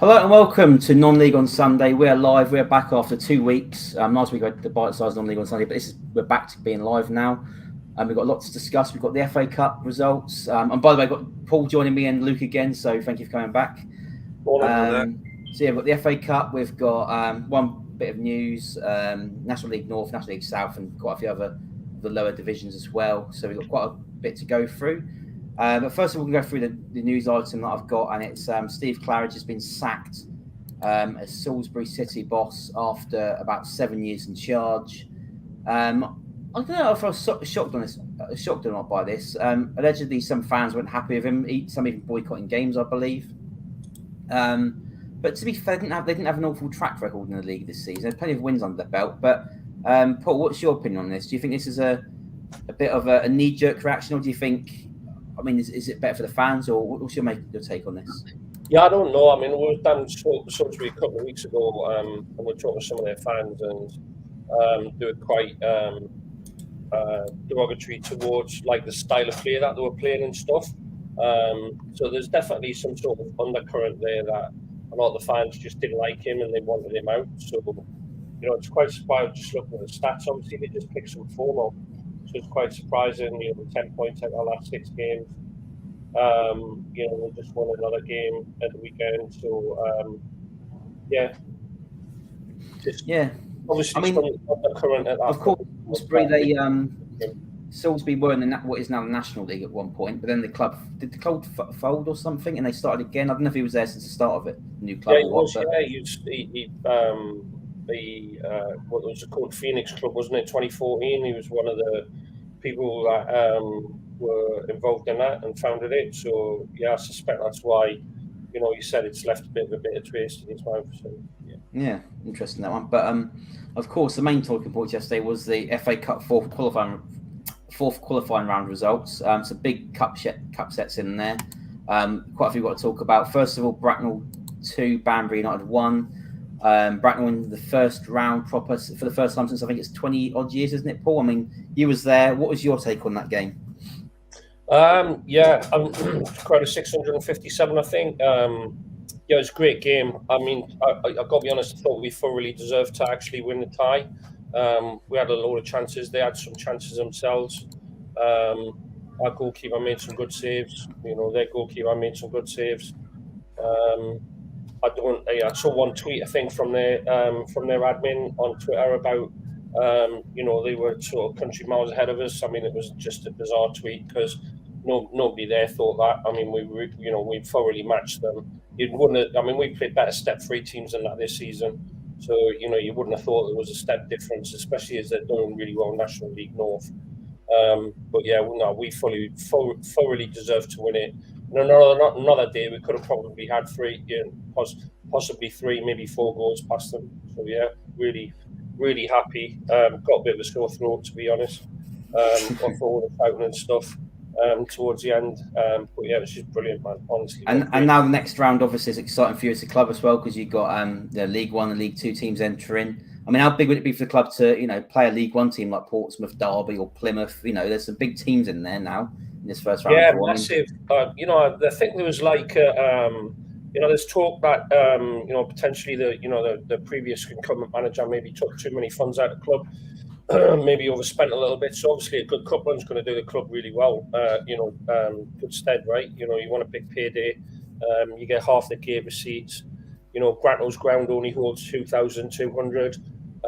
Hello and welcome to Non-League on Sunday. We're live. We're back after 2 weeks. Last week we had the bite-sized Non-League on Sunday, but we're back to being live now. We've got a lot to discuss. We've got the FA Cup results. And by the way, I've got Paul joining me and Luke again, so thank you for coming back. So yeah, we've got the FA Cup. We've got one bit of news, National League North, National League South, and quite a few other the lower divisions as well. So we've got quite a bit to go through. But first of all, we'll go through the news item that I've got, and it's Steve Claridge has been sacked as Salisbury City boss after about 7 years in charge. I don't know if I was shocked or not by this. Allegedly, some fans weren't happy with him. Some even boycotting games, I believe. But to be fair, they didn't have an awful track record in the league this season. There's plenty of wins under the belt. But Paul, what's your opinion on this? Do you think this is a bit of a knee-jerk reaction, or do you think? I mean, is it better for the fans, or what's your take on this? Yeah, I don't know. I mean, we were down Salisbury a couple of weeks ago, and we talked to some of their fans, and they were quite derogatory towards like the style of play that they were playing and stuff. So there's definitely some sort of undercurrent there that a lot of the fans just didn't like him and they wanted him out. So, it's quite surprising just looking at the stats. Obviously, they just picked some form up. So it's quite surprising, 10 points out of the last 6 games. We just won another game at the weekend. So, Obviously, I mean, the current at that. Of course, Salisbury were in what is now the National League at one point, but then the club fold or something, and they started again. I don't know if he was there since the start of it. New club. Yeah, he was. What was it called? Phoenix Club, wasn't it? 2014. He was one of the people that were involved in that and founded it. So I suspect that's why, you said it's left a bit of taste in his mouth. So yeah, interesting that one. But of course, the main talking point yesterday was the FA Cup fourth qualifying round results. Some big cup sets in there. Quite a few got to talk about. First of all, Bracknell 2, Banbury United 1. Bracknell in the first round proper for the first time since I think it's 20 odd years, isn't it, Paul? I mean, you was there. What was your take on that game? I'm quite a 657, I think. It was a great game. I mean, I got to be honest, I thought we thoroughly deserved to actually win the tie. We had a load of chances. They had some chances themselves. Our goalkeeper made some good saves. Their goalkeeper made some good saves. I saw one tweet, I think, from their admin on Twitter about, they were sort of country miles ahead of us. I mean, it was just a bizarre tweet because nobody there thought that. I mean, we thoroughly matched them. We played better step 3 teams than that this season. So, you wouldn't have thought there was a step difference, especially as they're doing really well National League North. We thoroughly deserved to win it. Another day, we could have probably had 3, possibly 3, maybe 4 goals past them. So, really, really happy. Got a bit of a sore throat, to be honest, for all the shouting and stuff towards the end. But it was just brilliant, man, honestly. And now the next round, obviously, is exciting for you as a club as well, because you've got the League One and League Two teams entering. I mean, how big would it be for the club to, play a League One team like Portsmouth, Derby, or Plymouth? There's some big teams in there now in this first round. Yeah, massive. I think there was like, there's talk that potentially the previous incumbent manager maybe took too many funds out of the club, maybe overspent a little bit. So obviously a good cup run's going to do the club really well. Good stead, right? You want a big payday. You get half the gate receipts. Bracknell's ground only holds 2,200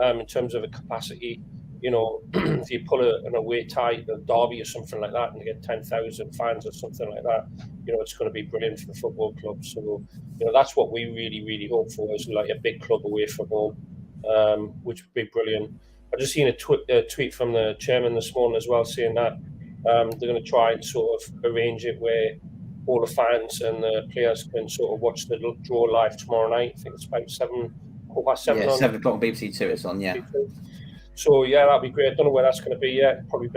in terms of a capacity. If you pull an away tie at Derby or something like that and you get 10,000 fans or something like that, it's going to be brilliant for the football club. So, that's what we really, really hope for, is like a big club away from home, which would be brilliant. I just seen a tweet from the chairman this morning as well, saying that they're going to try and sort of arrange it where all the fans and the players can sort of watch the draw live tomorrow night. I think it's about 7 o'clock. 7 o'clock on BBC Two. It's on, yeah. So that'd be great. I don't know where that's going to be yet. Probably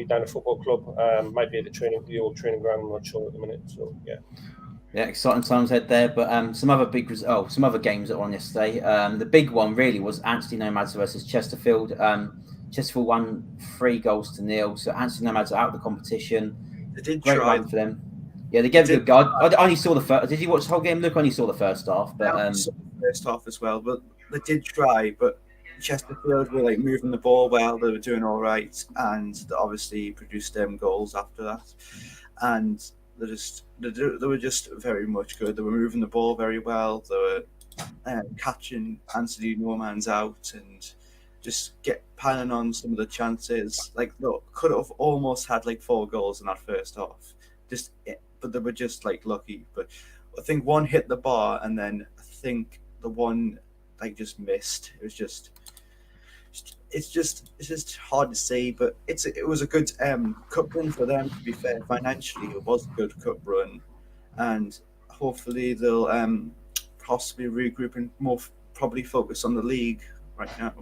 down at football club. Might be at the old training ground. I'm not sure at the minute. So yeah. Yeah, exciting times ahead there. But some other games that were on yesterday. The big one really was Anstey Nomads versus Chesterfield. Chesterfield won 3-0. So Anstey Nomads are out of the competition. They did Great try. run for them. Yeah, they gave a good go. I only saw the first. Did you watch the whole game, Luke? I only saw the first half, but I saw the first half as well. But they did try. But Chesterfield were like moving the ball well. They were doing all right, and they obviously produced them goals after that. And they were just very much good. They were moving the ball very well. They were catching Anthony Norman's out and just piling on some of the chances. Like, look, could have almost had like 4 goals in that first half. But they were just like lucky. But I think one hit the bar, and then I think the one like just missed. It's just hard to say, but it was a good cup run for them. To be fair, financially, it was a good cup run, and hopefully they'll possibly regroup and probably focus on the league right now.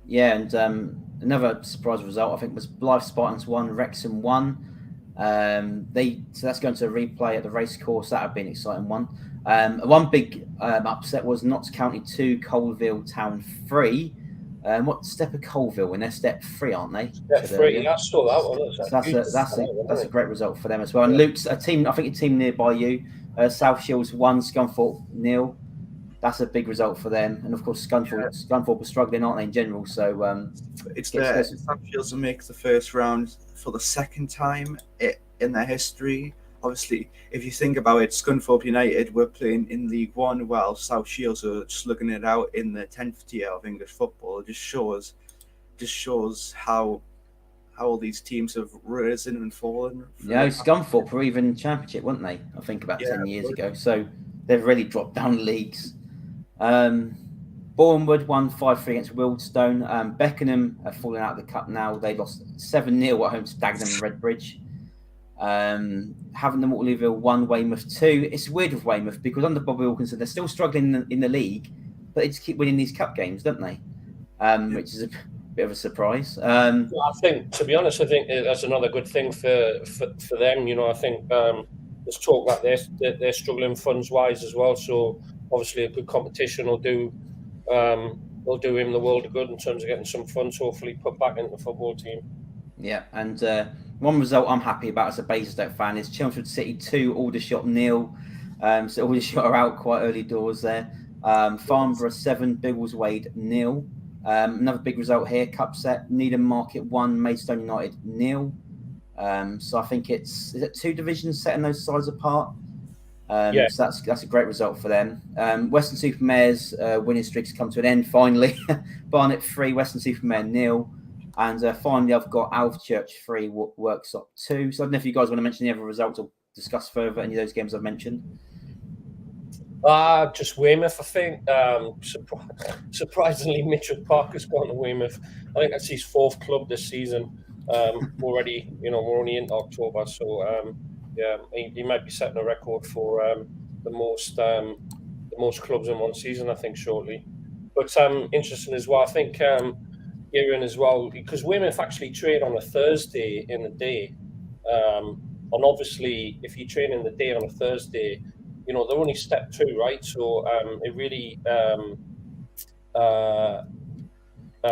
Yeah, and another surprise result I think was Blythe Spartans 1, Wrexham 1. So that's going to a replay at the racecourse. That would be an exciting one. One big upset was Notts County 2, Colville Town 3. What step of Colville in their step 3, aren't they? Step 3, I saw that one. So that's a great result for them as well. And Luke's a team, I think a team nearby you, South Shields 1, Scunthorpe 0. That's a big result for them, and of course Scunthorpe are struggling, aren't they, in general? So it's South Shields will make the first round for the second time in their history. Obviously, if you think about it, Scunthorpe United were playing in League One while South Shields are just looking it out in the 10th tier of English football. It just shows how all these teams have risen and fallen. Scunthorpe were even Championship, weren't they? I think about 10 years ago. So they've really dropped down leagues. Bournemouth won 5-3 against Wealdstone. Beckenham have fallen out of the cup now. They lost 7-0 at home to Dagenham and Redbridge. Having them Waterlooville 1, Weymouth 2. It's weird with Weymouth because under Bobby Wilkinson, they're still struggling in the league, but they just keep winning these cup games, don't they? Which is a bit of a surprise. I think, to be honest, that's another good thing for them. I think there's talk that they're struggling funds wise as well. So obviously, a good competition will do him the world of good in terms of getting some funds hopefully put back into the football team. Yeah, and one result I'm happy about as a Basingstoke fan is Chelmsford City 2, Aldershot 0. So Aldershot are out quite early doors there. Farnborough 7, Biggleswade 0. Another big result here, cup set, Needham Market 1, Maidstone United 0. So I think is it 2 divisions setting those sides apart? So that's a great result for them. Western Supermare's winning streaks come to an end finally. Barnet 3, Western Supermare 0. And finally, I've got Alvechurch 3, Worksop 2. So I don't know if you guys want to mention the other results or discuss further any of those games I've mentioned. Just Weymouth, I think. Surprisingly, Mitchell Parker's gone to Weymouth. I think that's his 4th club this season. Already, we're only into October, so he might be setting a record for the most clubs in one season, I think, shortly. But interesting as well. I think Kieran as well, because Weymouth actually train on a Thursday in the day, and obviously, if you train in the day on a Thursday, they're only step 2, right? So it really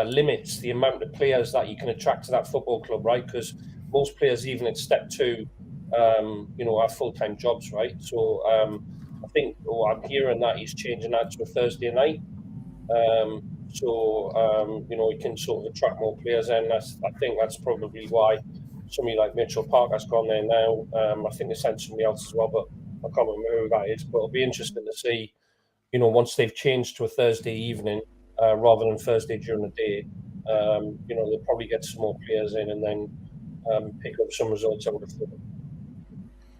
limits the amount of players that you can attract to that football club, right? Because most players, even at step 2, have full-time jobs, right? So I think I'm hearing that he's changing that to a Thursday night. You can sort of attract more players in. I think that's probably why somebody like Mitchell Parker's gone there now. I think they sent somebody else as well, but I can't remember who that is. But it'll be interesting to see, once they've changed to a Thursday evening rather than Thursday during the day, they'll probably get some more players in and then pick up some results out of them.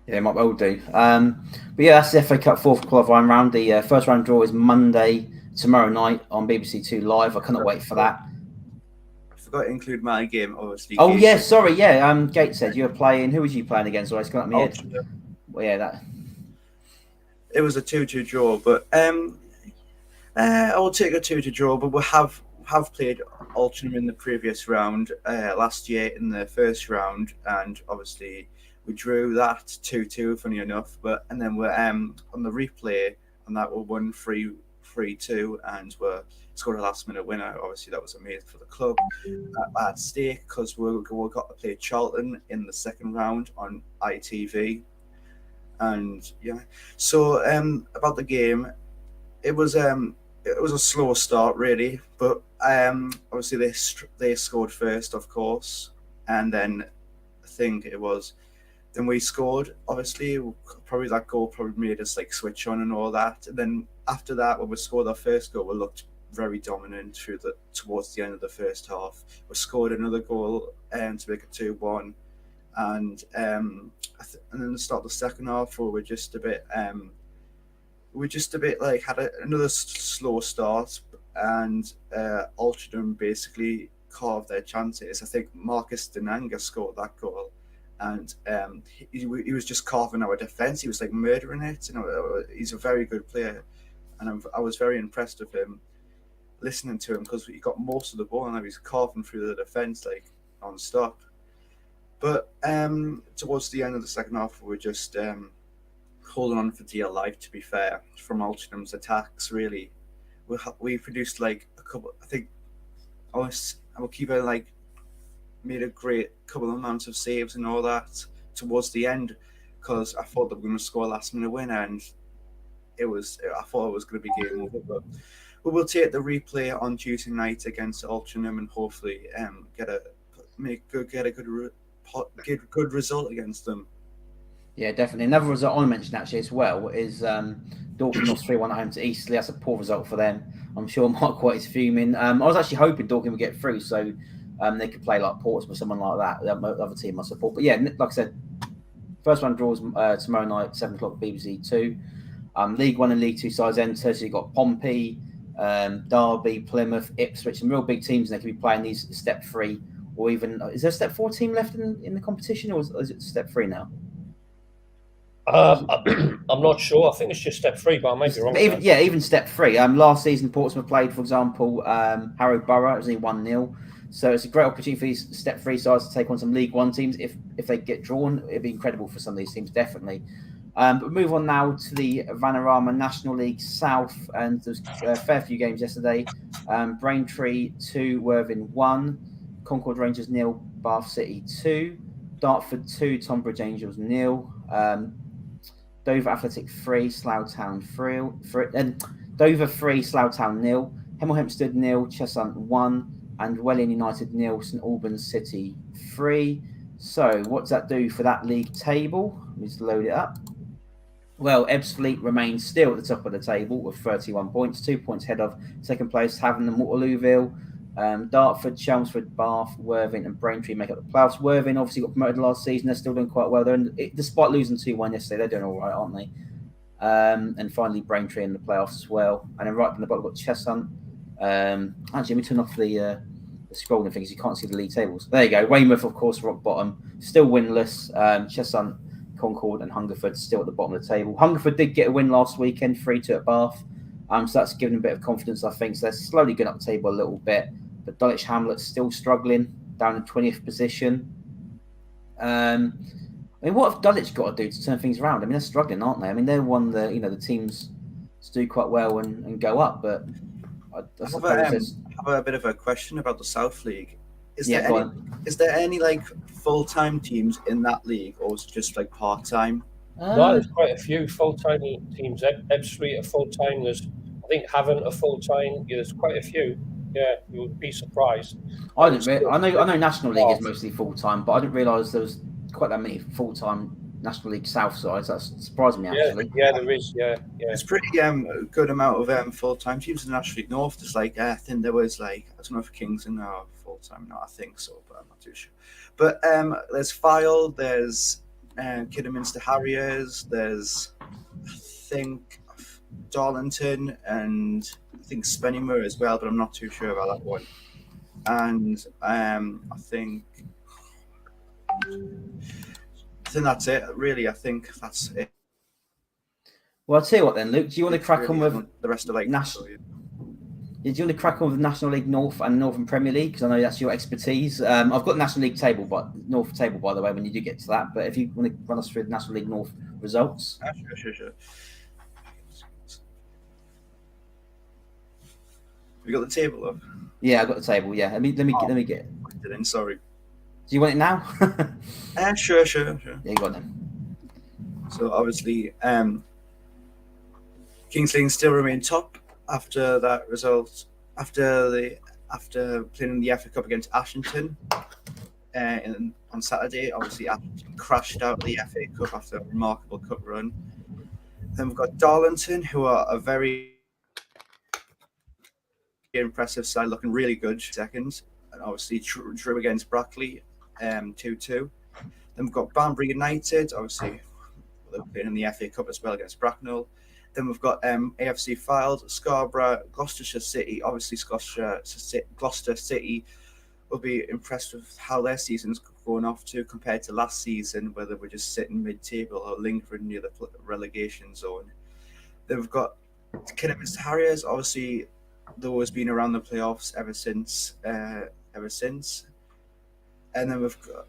Yeah, might well do. But yeah, that's the FA Cup 4th qualifying round. The first round draw is Monday, tomorrow night on BBC 2 Live. I cannot wait for that. I forgot to include my game, obviously. Oh, yeah, sorry, yeah. Gates said you were playing. Who was you playing against? It's got me head. Well, yeah, that. It was a 2-2 draw, but I will take a 2-2 draw. But we have played Altrincham in the previous round last year in the first round, and obviously we drew that 2-2, funny enough. And then we're on the replay, and that we won 3-2, and we scored a last-minute winner. Obviously, that was amazing for the club. At stake because we got to play Charlton in the second round on ITV. And yeah, so about the game, it was a slow start really, but obviously they scored first, of course, and then I think it was then we scored. Obviously, probably that goal probably made us like switch on and all that. And then after that, when we scored our first goal, we looked very dominant towards the end of the first half. We scored another goal to make it 2-1, and and then the start of the second half, we were just a bit like had another slow start, and Altrincham basically carved their chances. I think Marcus Denanga scored that goal, and he was just carving our defence. He was like murdering it. You know, he's a very good player, and I was very impressed with him. Listening to him, because he got most of the ball and he's carving through the defence like non-stop. But towards the end of the second half, we were just holding on for dear life, to be fair, from Altrincham's attacks. Really, we produced like a couple. I think our keeper like made a great couple of amounts of saves and all that towards the end, because I thought they were going to score a last minute winner, and I thought it was going to be game over. But we will take the replay on Tuesday night against Altrincham and hopefully get a good result against them. Yeah, definitely. Another result I want to mention actually as well is Dorking lost 3-1 at home to Eastleigh. That's a poor result for them. I'm sure Mark White is fuming. I was actually hoping Dorking would get through so they could play like Portsmouth or someone like that. The other team I support. But yeah, like I said, first round draws tomorrow night, 7 o'clock BBC 2. League 1 and League 2 sides enter. So you've got Pompey, Derby, Plymouth, Ipswich, some real big teams, and they can be playing these step 3 or even. Is there a step 4 team left in the competition, or is it step 3 now? I'm not sure. I think it's just step 3, but I might be wrong. Even step 3. Last season, Portsmouth played, for example, Harrow Borough. It was only 1-0. So it's a great opportunity for these step 3 sides to take on some League 1 teams. If they get drawn, it'd be incredible for some of these teams, definitely. But we move on now to the Vanarama National League South, and there's a fair few games yesterday. Braintree 2, Worthing 1, Concord Rangers 0, Bath City 2, Dartford 2, Tonbridge Angels 0, Dover Athletic 3, Slough Town 3, Dover 3, Slough Town 0, Hemel Hempstead 0, Cheshunt 1, and Welling United 0, St Albans City 3. So what does that do for that league table? Let me just load it up. Well, Ebbsfleet remains still at the top of the table with 31 points, 2 points ahead of second place, Havant and Waterlooville. Dartford, Chelmsford, Bath, Worthing, and Braintree make up the playoffs. Worthing obviously got promoted last season. They're still doing quite well. Despite losing 2-1 yesterday, they're doing all right, aren't they? And finally, Braintree in the playoffs as well. And then right from the bottom, we've got Cheshunt. Actually, let me turn off the scrolling thing because you can't see the league tables. There you go. Weymouth, of course, rock bottom. Still winless. Cheshunt, Concord, and Hungerford still at the bottom of the table. Hungerford did get a win last weekend, 3-2 at Bath. So that's given them a bit of confidence, I think. So they're slowly going up the table a little bit. But Dulwich Hamlet's still struggling, down in 20th position. I mean, what have Dulwich got to do to turn things around? I mean, they're struggling, aren't they? I mean, they're one of the teams to do quite well and go up. But I suppose have a bit of a question about the South League. Is there any like full-time teams in that league, or is it just like part-time? No, there's quite a few full-time teams. Ebbsfleet are full-time. There's, I think, Havant are full-time. Yeah, there's quite a few. Yeah, you would be surprised. I know National League is mostly full-time, but I didn't realise there was quite that many full-time National League South sides. That surprised me, actually. Yeah, there is. Yeah. It's pretty good amount of full-time teams in the National League North. There's like I think there was like I don't know if Kingston are full-time. No, I think so, but I'm not too sure. But there's Fyle, there's Kidderminster Harriers, there's I think Darlington, and I think Spennymoor as well, but I'm not too sure about that one. And I think that's it. Really, I think that's it. Well, I'll tell you what then, Luke. Do you want to crack on with the rest of like National? Do you want to crack on with the National League North and Northern Premier League? Because I know that's your expertise. I've got the National League table, North table, by the way, when you do get to that. But if you want to run us through the National League North results. Sure. You got the table up? Yeah, I got the table. Yeah, let me get it. I didn't. Sorry. Do you want it now? Sure. Yeah, you got it then. So obviously, Kings Lynn still remain top after that result. After playing in the FA Cup against Ashington on Saturday, obviously Ashington crashed out of the FA Cup after a remarkable cup run. Then we've got Darlington, who are a very impressive side, looking really good second, and obviously drew against Brackley, 2-2. Then we've got Banbury United, obviously they're playing in the FA Cup as well against Bracknell. Then we've got AFC Fylde, Scarborough, Gloucestershire City. Obviously, Gloucester City will be impressed with how their season's going off to compared to last season, where they were just sitting mid-table or lingering near the relegation zone. Then we've got Kidderminster Harriers. Obviously, they've always been around the playoffs ever since. And then we've got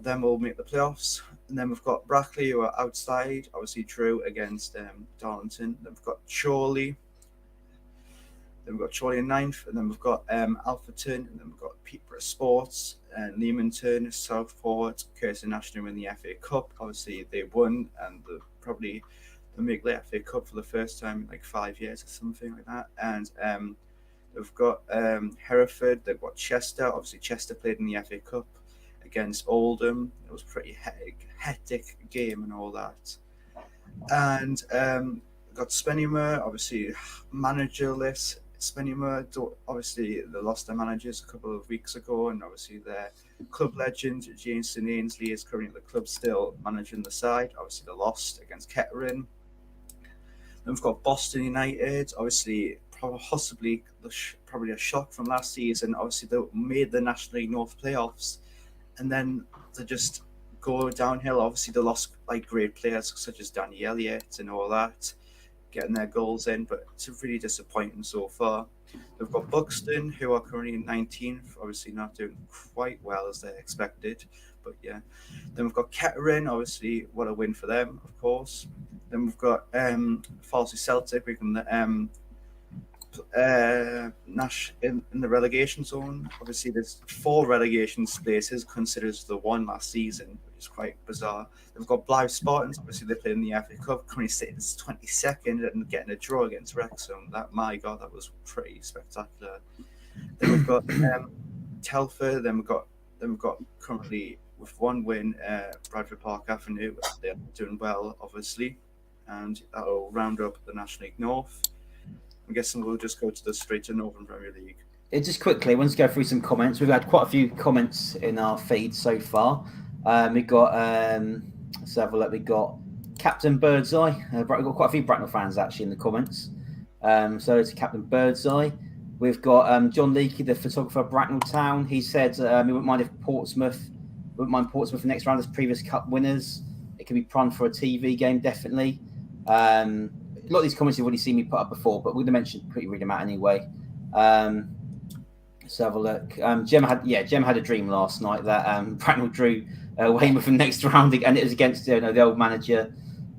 them will make the playoffs. And then we've got Brackley, who are outside, obviously drew against Darlington. Then we've got Chorley. Then we've got Chorley in ninth. And then we've got Alfreton. And then we've got Peterborough Sports, Leamington, Southport, Curzon National in the FA Cup. Obviously, they won, and they'll make the FA Cup for the first time in like 5 years or something like that. And they've got Hereford. They've got Chester. Obviously, Chester played in the FA Cup against Oldham. It was a pretty hectic game and all that. And got Spennymoor, obviously managerless. Spennymoor, obviously they lost their managers a couple of weeks ago, and obviously their club legend Jason Ainsley is currently at the club still managing the side. Obviously they lost against Kettering. Then we've got Boston United, obviously probably a shock from last season. Obviously they made the National League North playoffs, and then they just go downhill. Obviously they lost like great players such as Danny Elliott and all that, getting their goals in, but it's really disappointing so far. We've got Buxton, who are currently in 19th, obviously not doing quite well as they expected, but yeah. Then we've got Kettering, obviously what a win for them, of course. Then we've got Farsley Celtic, we can Nash in the relegation zone. Obviously there's 4 relegation spaces considered the one last season, which is quite bizarre. They've got Blythe Spartans, obviously they play in the FA Cup, currently sitting 22nd and getting a draw against Wrexham. That was pretty spectacular. Then we've got Telford, then we've got currently with 1 win, Bradford Park Avenue. They're doing well, obviously, and that'll round up the National League North. I'm guessing we'll just go straight to Northern Premier League. Just quickly, I want to go through some comments. We've had quite a few comments in our feed so far. We've got, let's have a look. We've got Captain Birdseye. We've got quite a few Bracknell fans actually in the comments. So it's Captain Birdseye. We've got John Leakey, the photographer of Bracknell Town. He said he wouldn't mind Portsmouth the next round as previous cup winners. It could be prime for a TV game, definitely. A lot of these comments you've already seen me put up before, but we're going to read them out anyway. Let's have a look. Jem had a dream last night that Bracknell drew Weymouth in the next round, and it was against the old manager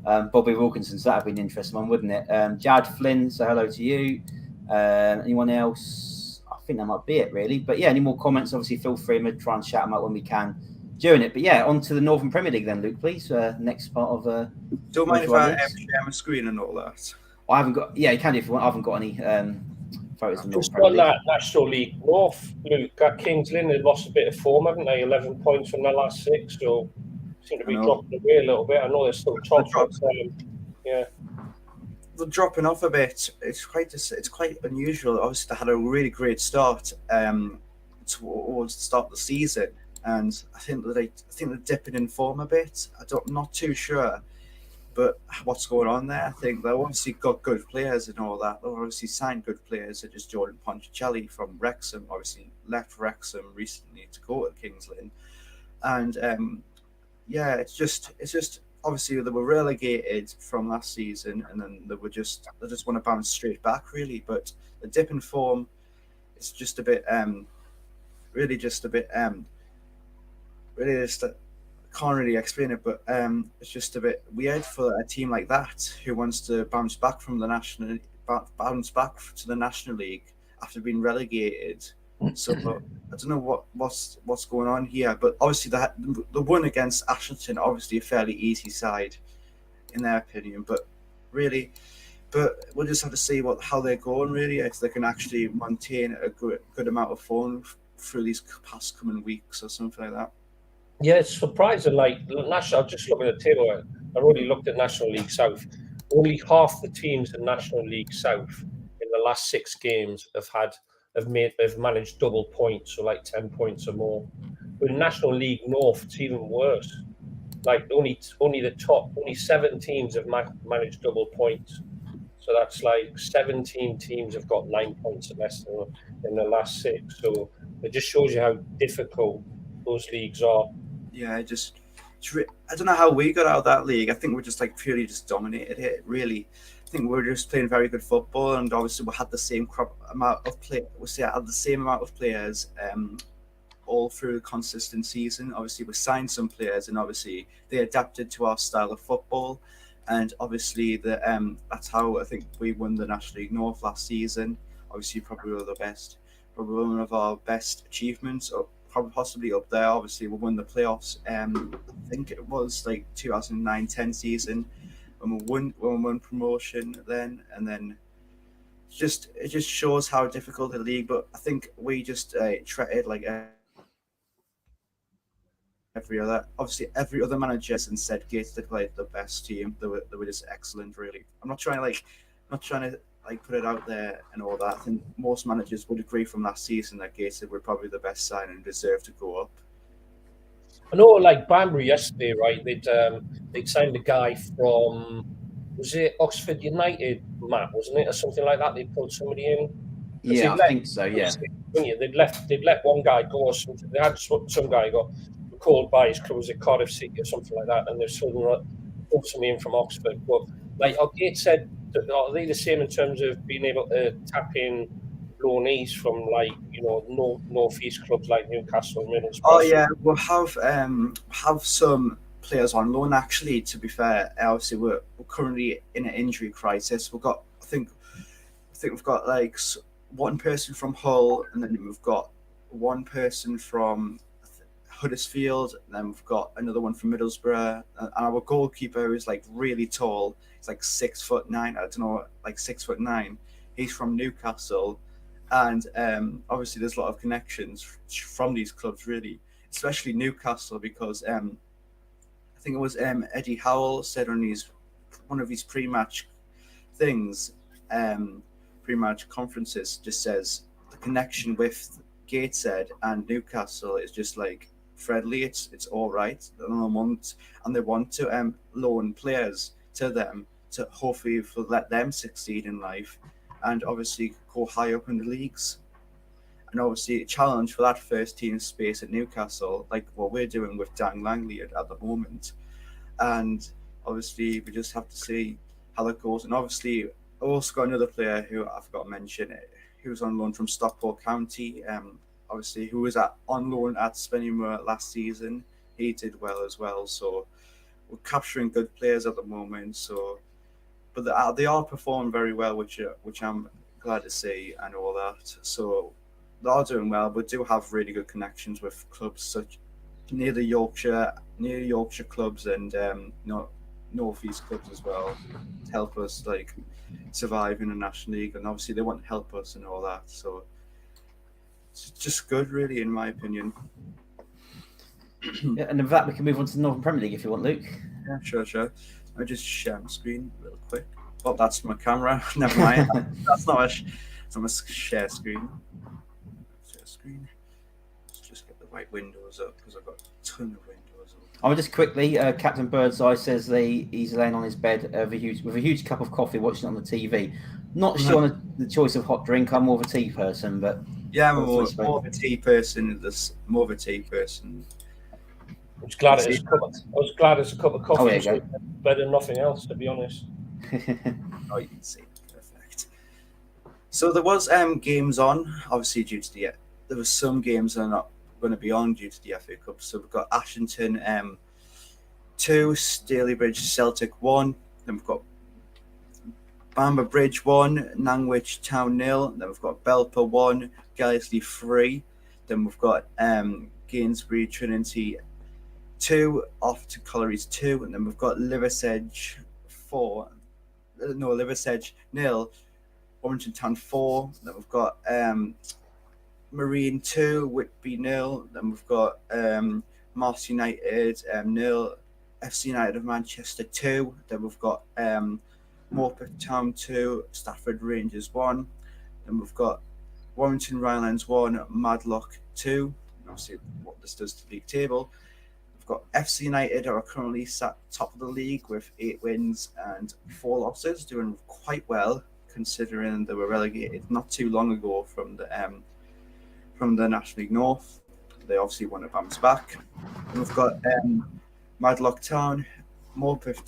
Bobby Wilkinson. So that'd be an interesting one, wouldn't it? Jad Flynn, so hello to you. Anyone else? I think that might be it, really. But yeah, any more comments? Obviously, feel free. We'll try and shout them out when we can during it. But yeah, on to the Northern Premier League then, Luke, please. Next part of. Don't mind if I share my screen and all that. I haven't got. Yeah, you can do if you want. I haven't got any photos of just Northern on that National League North, Luke, Kings Lynn had lost a bit of form, haven't they? 11 points from their last 6, so seem to be dropping away a little bit. I know they're still top, but yeah. They're dropping off a bit. It's quite unusual. Obviously, they had a really great start towards the start of the season, and I think they're dipping in form a bit. I'm not too sure, but what's going on there? I think they've obviously got good players and all that. They've obviously signed good players, such as Jordan Ponticelli from Wrexham. Obviously, left Wrexham recently to go to Kings Lynn, and it's just. Obviously, they were relegated from last season, and then they just want to bounce straight back, really. But the dip in form, it's just a bit, can't really explain it, but it's just a bit weird for a team like that who wants to bounce back to the National League after being relegated So I don't know what's going on here, but obviously the one against Ashington, obviously a fairly easy side in their opinion, but we'll just have to see how they're going really, if they can actually maintain a good amount of form through these past coming weeks or something like that. Yeah, it's surprising. Like national, I'm just looking at the table. I've already looked at National League South. Only half the teams in National League South in the last 6 games have managed double points, so like 10 points or more. But in National League North, it's even worse. Like only 7 teams have managed double points. So that's like 17 teams have got 9 points or less in the last 6. So it just shows you how difficult those leagues are. Yeah, I don't know how we got out of that league. I think we're just like purely just dominated it. Really, I think we're just playing very good football, and obviously we had the same amount of players all through a consistent season. Obviously, we signed some players, and obviously they adapted to our style of football, and obviously that's how I think we won the National League North last season. Obviously, probably one of our best achievements, or probably possibly up there. Obviously, we won the playoffs. I think it was like 2009-10 season when we won promotion then, and then it just shows how difficult the league. But I think we just treated like every other manager and said Gates they played the best team. They were just excellent, really. I'm not trying to put it out there and all that. I think most managers would agree from last season that Gates were probably the best sign and deserve to go up. I know, like Banbury yesterday, right? They'd signed a guy from, was it Oxford United, Matt, wasn't it, or something like that? They pulled somebody in. Yeah, I think so. Yeah, they'd let one guy go or something. They had some guy got called by his club, was it Cardiff City or something like that, and they're suddenly pulled somebody in from Oxford. But like our Gates said, are they the same in terms of being able to tap in loanees from northeast clubs like Newcastle, Middlesbrough? Oh yeah, we'll have some players on loan. Actually, to be fair, obviously we're currently in an injury crisis. I think we've got like one person from Hull, and then we've got one person from Huddersfield, and then we've got another one from Middlesbrough, and our goalkeeper is like really tall. He's like 6'9". I don't know, like 6'9". He's from Newcastle, and obviously there's a lot of connections from these clubs, really, especially Newcastle, because I think it was Eddie Howell said on one of his pre-match things, pre-match conferences, just says the connection with Gateshead and Newcastle is just like friendly. It's all right, and they want to loan players to them to hopefully let them succeed in life, and obviously go high up in the leagues. And obviously a challenge for that first team space at Newcastle, like what we're doing with Dan Langley at the moment. And obviously we just have to see how that goes. And obviously I also got another player who I forgot to mention. He was on loan from Stockport County, obviously, who was on loan at Spennymoor last season. He did well as well. So we're capturing good players at the moment. So, but they all perform very well, which I'm glad to see and all that. So they are doing well. We do have really good connections with clubs such near Yorkshire clubs and northeast clubs as well, to help us like survive in the National League. And obviously they want to help us and all that. So it's just good, really, in my opinion. Yeah, and with that, we can move on to the Northern Premier League if you want, Luke. Yeah, sure. I'll just share my screen real quick. Oh, that's my camera. Never mind. That's not a share screen. Let's just get the right windows up because I've got a ton of windows up. I'll just quickly, Captain Birdseye says he's laying on his bed with a huge cup of coffee, watching it on the TV. Not sure on the choice of hot drink. I'm more of a tea person, but yeah, I'm more of a tea person. I was glad it's a cup of coffee. Oh, better than nothing else, to be honest. Oh, you can see. Perfect. So there was games on, obviously due to there was some games that are not going to be on due to the FA Cup. So we've got Ashington 2, Stalybridge Celtic 1. Then we've got Bamber Bridge 1, Nantwich Town 0. Then we've got Belper 1, Gaisley 3. Then we've got Gainsbury Trinity 2, off to Claridge 2, and then we've got Liversedge 0, Warrington Town 4. Then we've got Marine 2, Whitby 0. Then we've got Mars United 0, FC United of Manchester 2. Then we've got Morpeth Town 2, Stafford Rangers 1. Then we've got Warrington Rylands 1, Madlock 2. Obviously, what this does to the league table. We've got FC United, who are currently sat top of the league with 8 wins and 4 losses, doing quite well considering they were relegated not too long ago from the National League North. They obviously want to bounce back. And we've got Madlock Town, Morpeth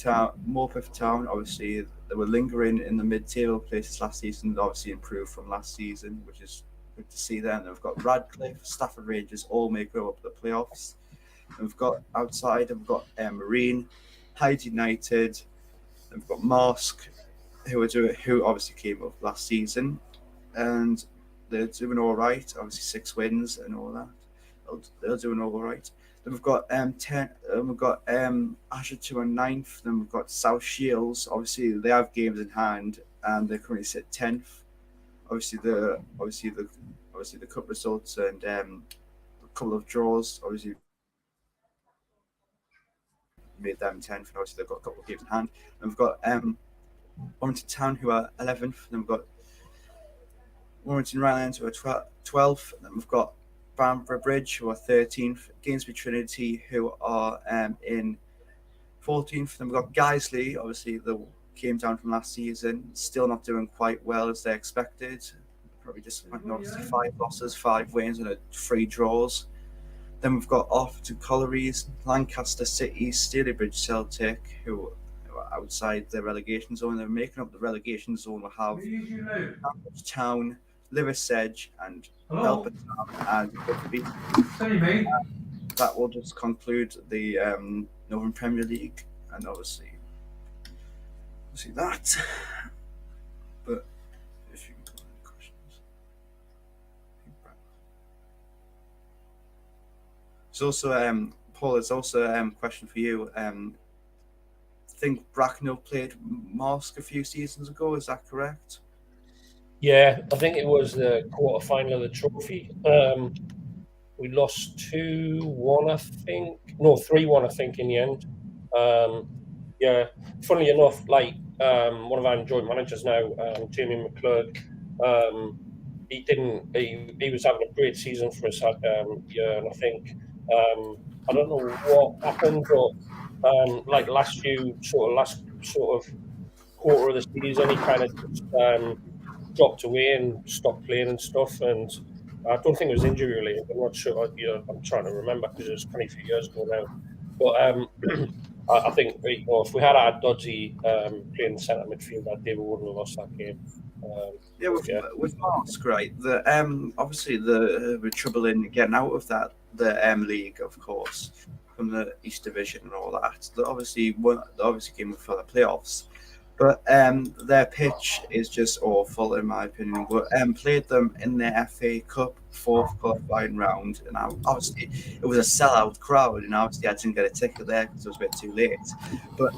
Town. Obviously, they were lingering in the mid-table places last season. They obviously improved from last season, which is good to see there. And we've got Radcliffe, Stafford Rangers, all may go up the playoffs. And we've got outside, we've got Marine, Hyde United, and we've got Mask, who obviously came up last season, and they're doing all right. Obviously, 6 wins and all that. They're doing all right. Then we've got Asher 2 and 9th. Then we've got South Shields. Obviously, they have games in hand, and they currently sit 10th. Obviously, the cup results and a couple of draws obviously made them 10th. Obviously, they've got a couple of games in hand. And we've got Warrington Town, who are 11th. Then we've got Warrington Rylands, who are 12th. Then we've got Bamburgh Bridge, who are 13th. Gainsbury Trinity, who are in 14th. Then we've got Gaisley, obviously, they came down from last season. Still not doing quite well as they expected. Probably disappointing, obviously. 5 losses, 5 wins, and 3 draws. Then we've got off to Collieries, Lancaster City, Stalybridge Celtic, who are outside the relegation zone. They're making up the relegation zone. We'll have Cambridge Town, Liversedge, and Belper Town, and Whitby. That will just conclude the Northern Premier League, and obviously that. But if you got any questions, there's also Paul. There's also a question for you. I think Bracknell played Mask a few seasons ago. Is that correct? Yeah, I think it was the quarter-final of the trophy. We lost 2-1, I think. No, 3-1, I think, in the end. Yeah, funnily enough, like one of our joint managers now, Jamie McClurg, he was having a great season for us and I think I don't know what happened, but like last sort of quarter of the season, he kind of just dropped away and stopped playing and stuff. And I don't think it was injury related. I'm not sure. I'm trying to remember because it was 20 few years ago now. But I think if we had our Dodgy playing centre midfield that day, we wouldn't have lost that game. With Mask, right? Obviously we're trouble in getting out of the league, of course, from the East Division and all that. They obviously came for the playoffs, but their pitch is just awful in my opinion. But played them in the FA Cup 4th qualifying round, and obviously it was a sellout crowd, and obviously I didn't get a ticket there because it was a bit too late. But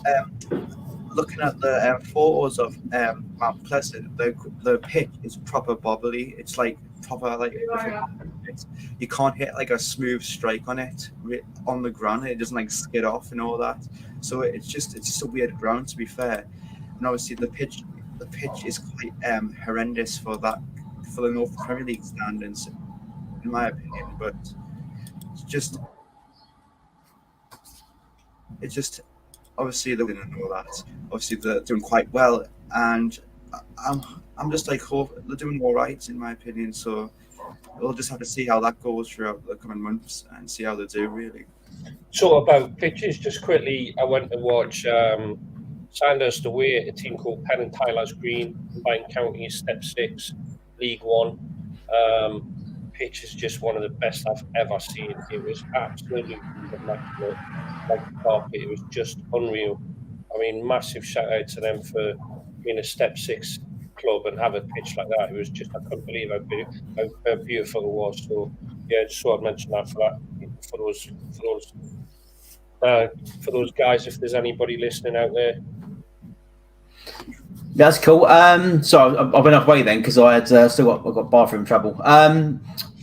looking at the photos of Mount Pleasant, the pitch is proper bobbly. It's like proper like you can't hit like a smooth strike on it on the ground. It doesn't like skid off and all that. So it's just a weird ground, to be fair. And obviously the pitch is quite horrendous for the North Premier League standards, in my opinion. But it's just obviously they're winning and all that. Obviously they're doing quite well, and I'm just like hope they're doing all right in my opinion. So we'll just have to see how that goes throughout the coming months and see how they do really. So about pitches, just quickly, I went to watch Sandhurst away at a team called Penn and Tyler's Green, Combined Counties, Step 6, League 1. Pitch is just one of the best I've ever seen. It was absolutely like carpet. It was just unreal. I mean, massive shout out to them for being a Step 6 club and have a pitch like that. It was just, I couldn't believe how beautiful it was. So yeah, just thought I'd mention that for those guys, if there's anybody listening out there. That's cool. So I've been halfway then because I had I've got bathroom trouble.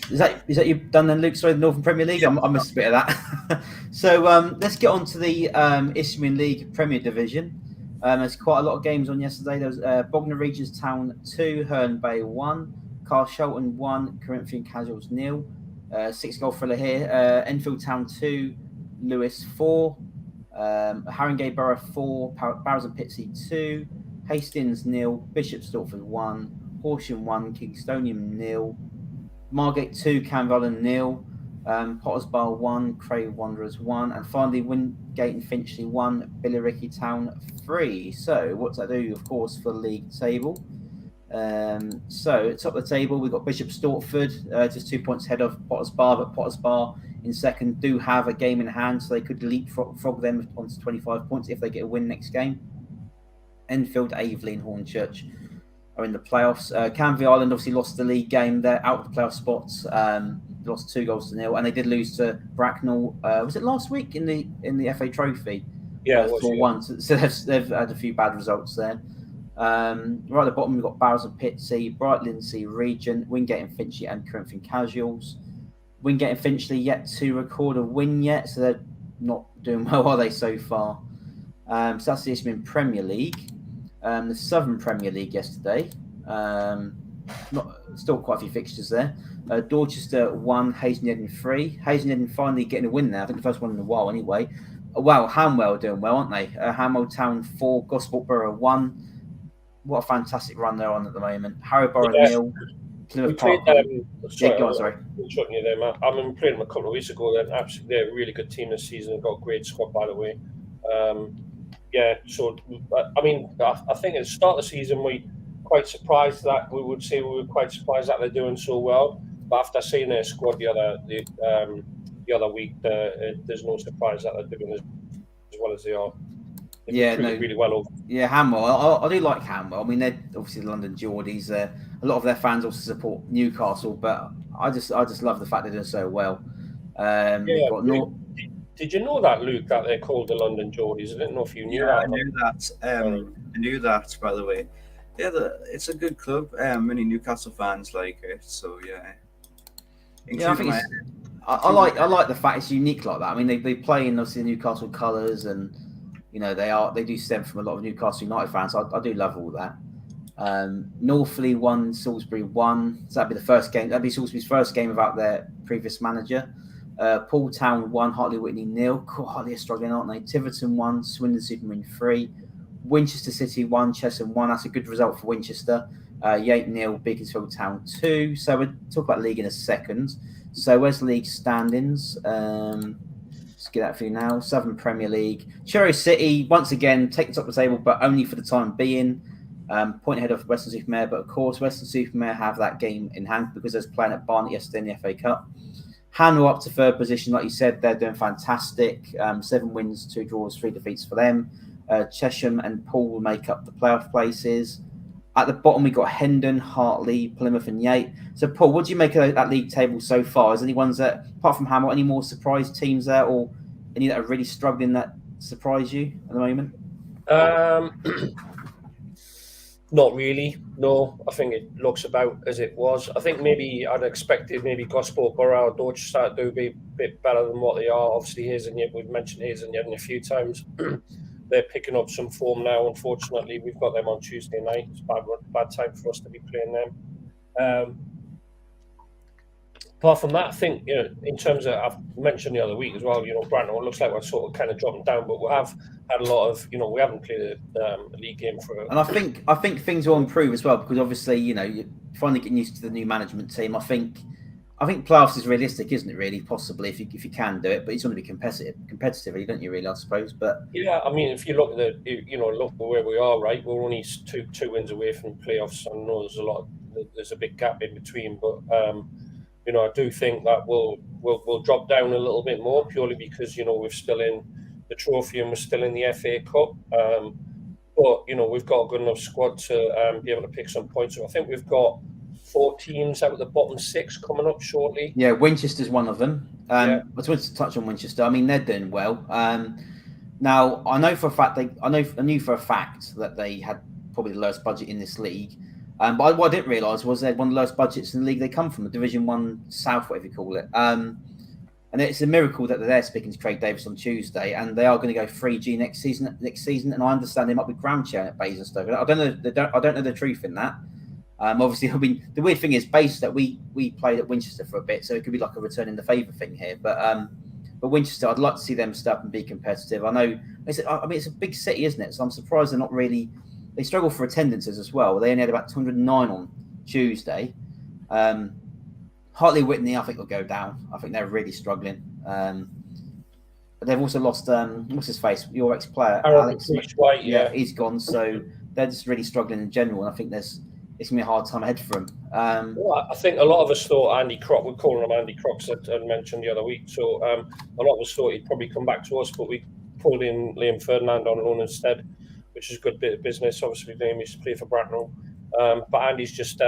Is that you've done then, Luke? Sorry, the Northern Premier League. I missed a bit of that. So let's get on to the Isthmian League Premier Division. There's quite a lot of games on yesterday. There was Bognor Regis Town 2, Herne Bay 1, Carshalton 1, Corinthian Casuals 0. 6-goal thriller here. Enfield Town 2, Lewis 4, Haringey Borough 4, Barrows and Pitsea 2, Hastings 0, Bishop Stortford 1, Horsham 1, Kingstonian 0, Margate 2, Canvallen 0, Potters Bar 1, Cray Wanderers 1, and finally Wingate and Finchley 1, Billericay Town 3. So what does that do, of course, for the league table? So top of the table, we've got Bishop Stortford, just 2 points ahead of Potters Bar, but Potters Bar in second do have a game in hand, so they could leapfrog them onto 25 points if they get a win next game. Enfield, Aveley and Hornchurch are in the playoffs. Canvey Island obviously lost the league game. They're out of the playoff spots. They lost 2-0, and they did lose to Bracknell. Was it last week in the FA Trophy? Yeah, 4-1. So they've had a few bad results there. Right at the bottom, we've got Barrows and Pitsea, Bright Lindsay, Regent, Wingate and Finchley, and Corinthian Casuals. Wingate and Finchley yet to record a win yet, so they're not doing well, are they, so far? So that's the Isthmian Premier League. The Southern Premier League yesterday. Still quite a few fixtures there. Dorchester 1, Hazelden 3. Hazelden finally getting a win there. I think the first one in a while anyway. Wow, Hanwell are doing well, aren't they? Hanwell Town 4, Gosport Borough 1. What a fantastic run they're on at the moment. Harrowborough 0. Plymouth Park. Sorry. I'm shutting you there, Matt. I mean, we played them a couple of weeks ago. They're a really good team this season. They've got a great squad, by the way. So I mean, I think at the start of the season we were quite surprised that they're doing so well. But after seeing their squad the other week, there's no surprise that they're doing as well as they are. Really well over. Yeah, Hanwell. I do like Hanwell. I mean, they're obviously the London Geordies. A lot of their fans also support Newcastle, but I just love the fact they're doing so well. Did you know that, Luke, that they're called the London Geordies? I didn't know if you knew that. I knew that. I knew that, by the way. Yeah, it's a good club. Many Newcastle fans like it, so yeah. I think I like the fact it's unique like that. I mean, they play in obviously the Newcastle colours, and you know they do stem from a lot of Newcastle United fans. So I do love all that. Northley 1, Salisbury 1. So that'd be the first game. That'd be Salisbury's first game without their previous manager. Paul Town 1, Hartley Whitney 0. Hartley are struggling, aren't they? Tiverton 1, Swindon Supermarine 3. Winchester City 1, Chesham 1. That's a good result for Winchester. Yate 0, Beaconsfield Town 2. So we'll talk about league in a second. So where's the league standings? Let's get that for you now. Southern Premier League. Cherry City, once again, take the top of the table, but only for the time being. Point ahead of Western-super-Mare, but of course, Western-super-Mare have that game in hand because they was playing at Barnet yesterday in the FA Cup. Hanwell up to third position, like you said, they're doing fantastic. 7 wins, 2 draws, 3 defeats for them. Chesham and Poole will make up the playoff places. At the bottom, we've got Hendon, Hartley, Plymouth, and Yate. So, Paul, what do you make of that league table so far? Is any ones that, apart from Hanwell, any more surprise teams there, or any that are really struggling that surprise you at the moment? Not really. No, I think it looks about as it was. I think maybe I'd expected Gosport Borough or Dorchester to do a bit better than what they are. Obviously, Hazelden, we've mentioned Hazelden a few times. They're picking up some form now. Unfortunately, we've got them on Tuesday night. It's a bad time for us to be playing them. Apart from that, I think, in terms of, I've mentioned the other week as well, Brandon, it looks like we're sort of kind of dropping down, but we have had a lot of, we haven't played a league game for And I think things will improve as well, because obviously, you're finally getting used to the new management team. I think playoffs is realistic, isn't it? Really, possibly if you can do it, but it's going to be competitive, don't you? Really, I suppose. But yeah, I mean, if you look at look at where we are, right? We're only two wins away from playoffs. I know there's a big gap in between, but I do think that we'll drop down a little bit more purely because we're still in the trophy and we're still in the FA Cup. but we've got a good enough squad to be able to pick some points. So I think we've got 4 teams out of the bottom 6 coming up shortly. Yeah, Winchester's one of them. Yeah. I just wanted to touch on Winchester. I mean, they're doing well. Now I know for a fact I knew for a fact that they had probably the lowest budget in this league. But what I didn't realise was they had one of the lowest budgets in the league. They come from the Division 1 South, whatever you call it. And it's a miracle that they're there speaking to Craig Davis on Tuesday, and they are going to go 3G next season. And I understand they might be ground sharing at Basingstoke. I don't know the truth in that. Obviously, I mean, the weird thing is Basingstoke. We played at Winchester for a bit, so it could be like a return in the favour thing here. But Winchester, I'd like to see them step up and be competitive. I know. It's a big city, isn't it? So I'm surprised they're not really. They struggle for attendances as well. They only had about 209 on Tuesday. Hartley Whitney, I think, will go down. I think they're really struggling. But they've also lost, what's his face? Your ex-player, Alex White. Yeah, he's gone. So they're just really struggling in general. And I think it's going to be a hard time ahead for them. Well, I think a lot of us thought Andy Croc, we're calling him Andy Croc, I mentioned the other week. So a lot of us thought he'd probably come back to us, but we pulled in Liam Ferdinand on loan instead, which is a good bit of business. Obviously, Liam used to play for Bracknell. But Andy's just,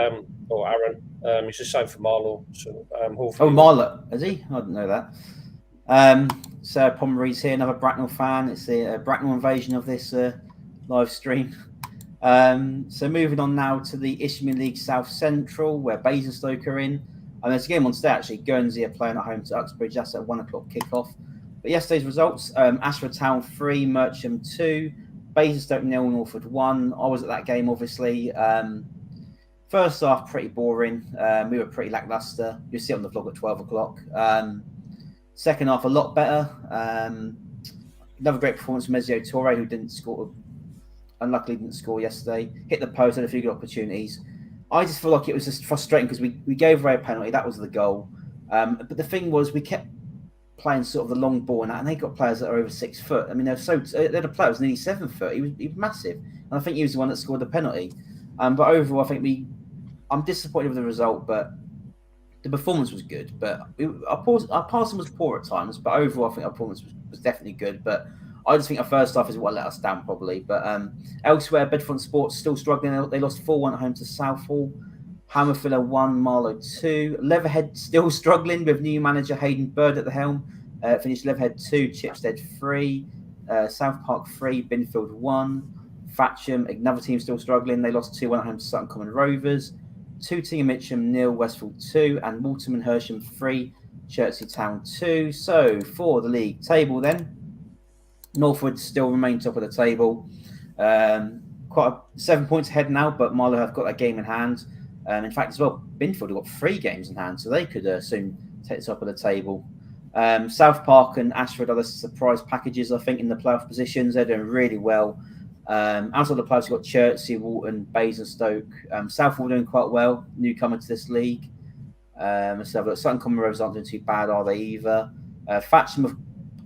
or Aaron, he's just signed for Marlow. So hopefully. Oh, Marlow, is he? I didn't know that. Sarah Pomeroy's here, another Bracknell fan. It's the Bracknell invasion of this live stream. So moving on now to the Isthmian League South Central, where Basingstoke are in. And there's a game on today, actually. Guernsey are playing at home to Uxbridge. That's at 1 o'clock kickoff. But yesterday's results, Ashford Town 3, Mercham 2. Basingstoke 0, Norfolk 1. I was at that game, obviously. First half, pretty boring. We were pretty lackluster. You'll see it on the vlog at 12 o'clock. Second half, a lot better. Another great performance from Mezio Torre, who didn't score. Unluckily, didn't score yesterday. Hit the post, had a few good opportunities. I just feel like it was just frustrating because we gave away a penalty. That was the goal. But the thing was, we kept playing sort of the long ball and they got players that are over 6 foot. I mean, they had a player who was nearly 7 foot. He was massive, and I think he was the one that scored the penalty. But overall, I think I'm disappointed with the result, but the performance was good. But our passing was poor at times, but overall, I think our performance was definitely good. But I just think our first half is what let us down, probably. But elsewhere, Bedford Sports still struggling. They lost 4-1 at home to Southall. Hammerfiller 1, Marlow 2. Leatherhead still struggling with new manager Hayden Bird at the helm. Finished Leatherhead 2, Chipstead 3, South Park 3, Binfield 1. Fatcham, another team still struggling. They lost 2-1 at home to Sutton Common Rovers. Tooting and Mitcham 0, Westfield 2, and Waltham and Hersham 3, Chertsey Town 2. So for the league table then, Northwood still remain top of the table. 7 points ahead now, but Marlow have got that game in hand. In fact, as well, Binfield have got 3 games in hand, so they could soon take the top of the table. South Park and Ashford are the surprise packages, I think, in the playoff positions. They're doing really well. Outside the playoffs, you've got Chertsey, Walton, Basingstoke. Southall doing quite well, newcomer to this league. So Sutton Common Rovers aren't doing too bad, are they either? Fatcham have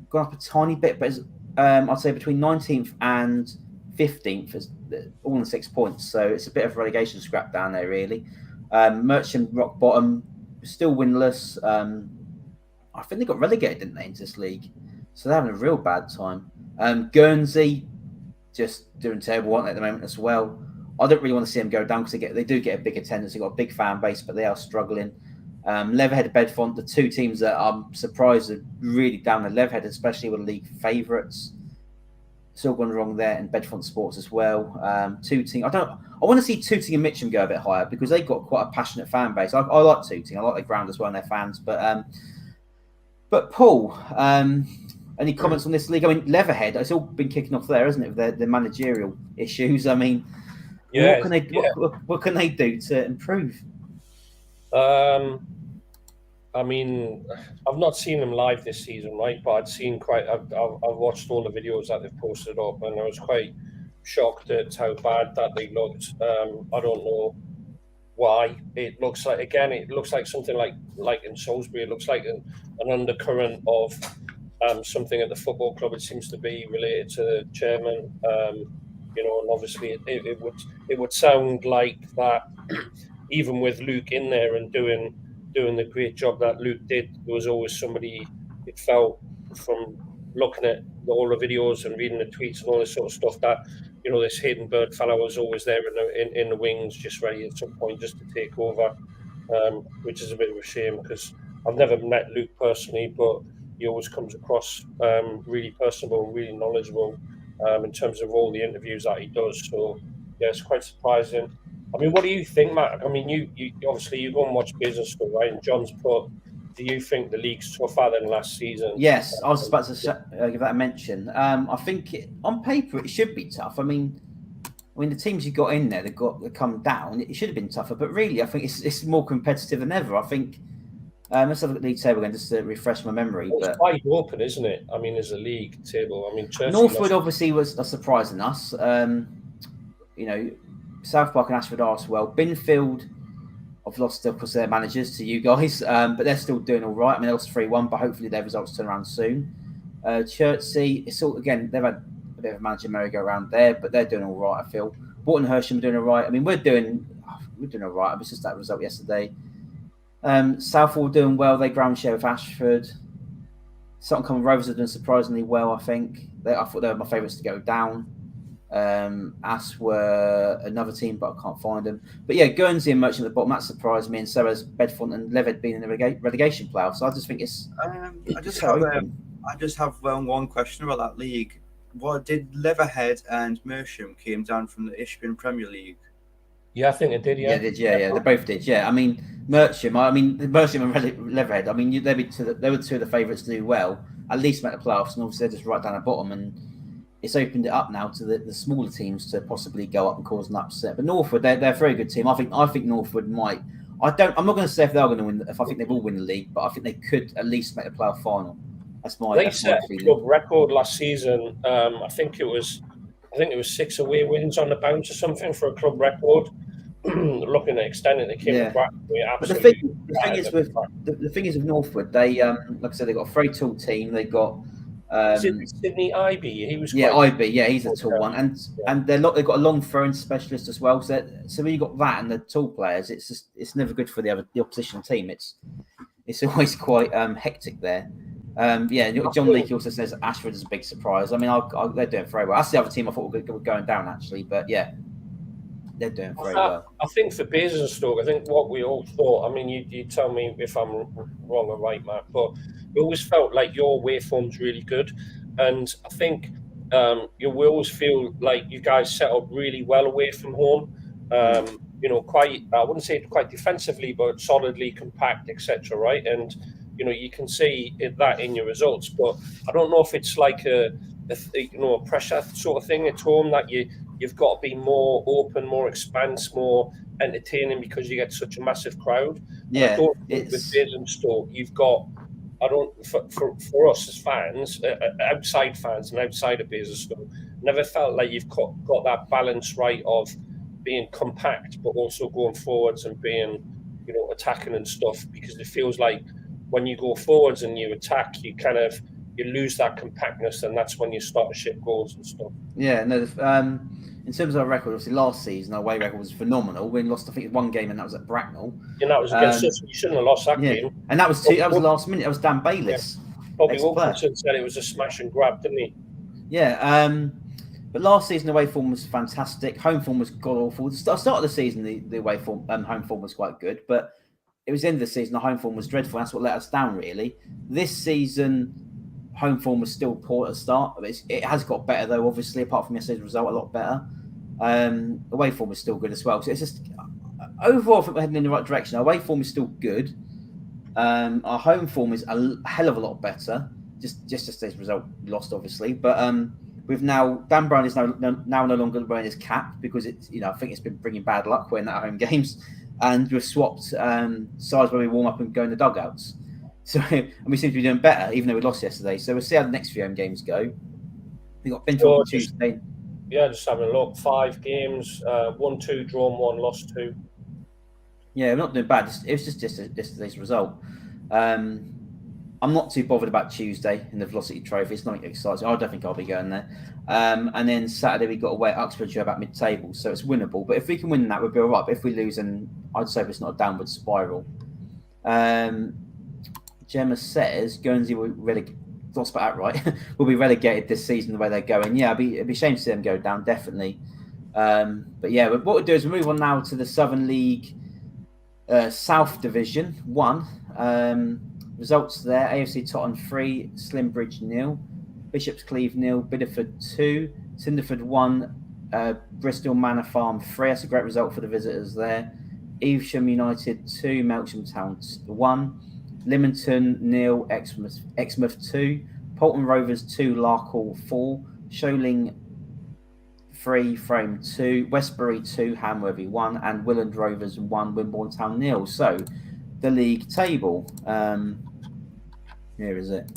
gone up a tiny bit, but I'd say between 19th and 15th is all in 6 points, so it's a bit of a relegation scrap down there, really. Merchant rock bottom, still winless. I think they got relegated, didn't they, into this league? So they're having a real bad time. Guernsey just doing terrible, aren't they, at the moment as well? I don't really want to see them go down because they do get a big attendance. They've got a big fan base, but they are struggling. Leatherhead and Bedfont, the 2 teams that I'm surprised are really down the Leatherhead, especially with league favourites. It's all gone wrong there, and Bedfont Sports as well. Tooting, I want to see Tooting and Mitcham go a bit higher because they've got quite a passionate fan base. I like Tooting, I like their ground as well and their fans. But Paul, any comments on this league? I mean, Leatherhead, it's all been kicking off there, isn't it? With their managerial issues. I mean, what can they do to improve? I mean, I've not seen them live this season, right? But I've watched all the videos that they've posted up, and I was quite shocked at how bad that they looked. I don't know why. It looks like something like in Salisbury. It looks like an undercurrent of something at the football club. It seems to be related to the chairman. And obviously it would sound like that. Even with Luke in there and doing the great job that Luke did, there was always somebody, it felt from looking at all the videos and reading the tweets and all this sort of stuff, that this Haydenberg fellow was always there in the wings, just ready at some point just to take over, which is a bit of a shame because I've never met Luke personally, but he always comes across really personable, really knowledgeable in terms of all the interviews that he does. So yeah, it's quite surprising. I mean, what do you think, Matt? I mean, you obviously you go and watch Business School, right? And John's put, do you think the league's tougher than last season? Yes, I was about to give that a mention. I think on paper it should be tough. I mean, the teams you got in there that come down, it should have been tougher. But really, I think it's more competitive than ever. I think let's have a look at the league table again just to refresh my memory. Well, it's wide open, isn't it? I mean, there's a league table. I mean, Northwood obviously was surprising us. South Park and Ashford are as well. Binfield, I've lost because their managers to you guys, but they're still doing all right. I mean, they lost 3-1, but hopefully their results turn around soon. Chertsey, it's all again. They've had a bit of a manager merry-go-round there, but they're doing all right. I feel. Borton Hersham are doing all right. I mean, we're doing all right. It was just that result yesterday. Southall doing well. They ground share with Ashford. Sutton Common Rovers are doing surprisingly well. I think. I thought they were my favourites to go down. As were another team, but I can't find them. But yeah, Guernsey and Merchant at the bottom, that surprised me, and so has Bedfont and Leatherhead being in the relegation playoff. So I just think it's. I just have one question about that league. What did Leatherhead and Mersham came down from the Isthmian Premier League? Yeah, I think it did. Yeah, they did. Yeah, they both did. Yeah, I mean Mersham and Leatherhead. I mean they were two of the favourites to do well, at least make the playoffs, and obviously they're just right down the bottom and. It's opened it up now to the smaller teams to possibly go up and cause an upset. But Northwood, they're a very good team. I think Northwood might. I'm not going to say if they're going to win. If I think they will win the league, but I think they could at least make the playoff final. They set a club record last season. I think it was 6 away wins on the bounce or something for a club record. Looking at extending, they came back. But the thing is with Northwood, they like I said, they got a very tall team. They got. Sydney Ibe, he was Ibe, he's a tall one, and they've got a long throwing specialist as well. So when you got that and the tall players, it's never good for the opposition team. It's always quite hectic there. John Leakey also says Ashford is a big surprise. I mean, they're doing very well. That's the other team I thought were going down actually, but yeah. They're doing very well. I think for Basingstoke, I think what we all thought, I mean, you tell me if I'm wrong or right, Matt, but we always felt like your waveform's really good. And I think we always feel like you guys set up really well away from home. Quite, I wouldn't say quite defensively, but solidly compact, etc. Right? And, you can see that in your results. But I don't know if it's like a pressure sort of thing at home that you've got to be more open, more expanse, more entertaining because you get such a massive crowd. Yeah, with Basingstoke, you've got. For us as fans, outside fans and outside of Basingstoke, never felt like you've got that balance right of being compact but also going forwards and being, attacking and stuff. Because it feels like when you go forwards and you attack, you lose that compactness, and that's when you start to ship goals and stuff. Yeah, no. In terms of our record, obviously last season our away record was phenomenal. We lost, I think, one game, and that was at Bracknell. And that was against us. You shouldn't have lost that game. And that was the last minute. That was Dan Bayliss. Yeah. Bobby Wilkinson said it was a smash and grab, didn't he? Yeah. But last season the away form was fantastic. Home form was god awful. The start of the season, the away form, home form was quite good, but it was the end of the season. The home form was dreadful. That's what let us down, really. This season, home form was still poor at the start. It has got better though, obviously, apart from yesterday's result, a lot better. Away form was still good as well. So it's just overall, I think we're heading in the right direction. Our away form is still good. Our home form is a hell of a lot better. Just yesterday's result lost, obviously, but we've now Dan Brown is now no longer wearing his cap because it's I think it's been bringing bad luck wearing that at home games, and we've swapped sides where we warm up and go in the dugouts. So and we seem to be doing better, even though we lost yesterday. So we'll see how the next few home gagames go. We got Binfield on Tuesday. Yeah, just having a look. 5 games, 1-2, drawn 1, lost 2. Yeah, we're not doing bad. It was just yesterday's result. I'm not too bothered about Tuesday in the Velocity Trophy. It's not exciting. I don't think I'll be going there. And then Saturday we got away at Uxbridge about mid-table, so it's winnable. But if we can win that, we'll be all right. But if we lose, then I'd say it's not a downward spiral. Gemma says Guernsey will not spot out right, will be relegated this season the way they're going. Yeah, it'd be a shame to see them go down, definitely. But yeah, what we'll do is we'll move on now to the Southern League South Division 1. Results there: AFC Tottenham 3, Slimbridge 0, Bishop's Cleeve 0, Bideford 2, Cinderford 1, Bristol Manor Farm 3. That's a great result for the visitors there. Evesham United 2, Melksham Town 1, Lymington 0, Exmouth 2, Polton Rovers 2, Larkhall 4, Sholing 3, Frame 2, Westbury 2, Hamworthy 1, and Willand Rovers 1, Wimborne Town 0. So the league table. Here is it.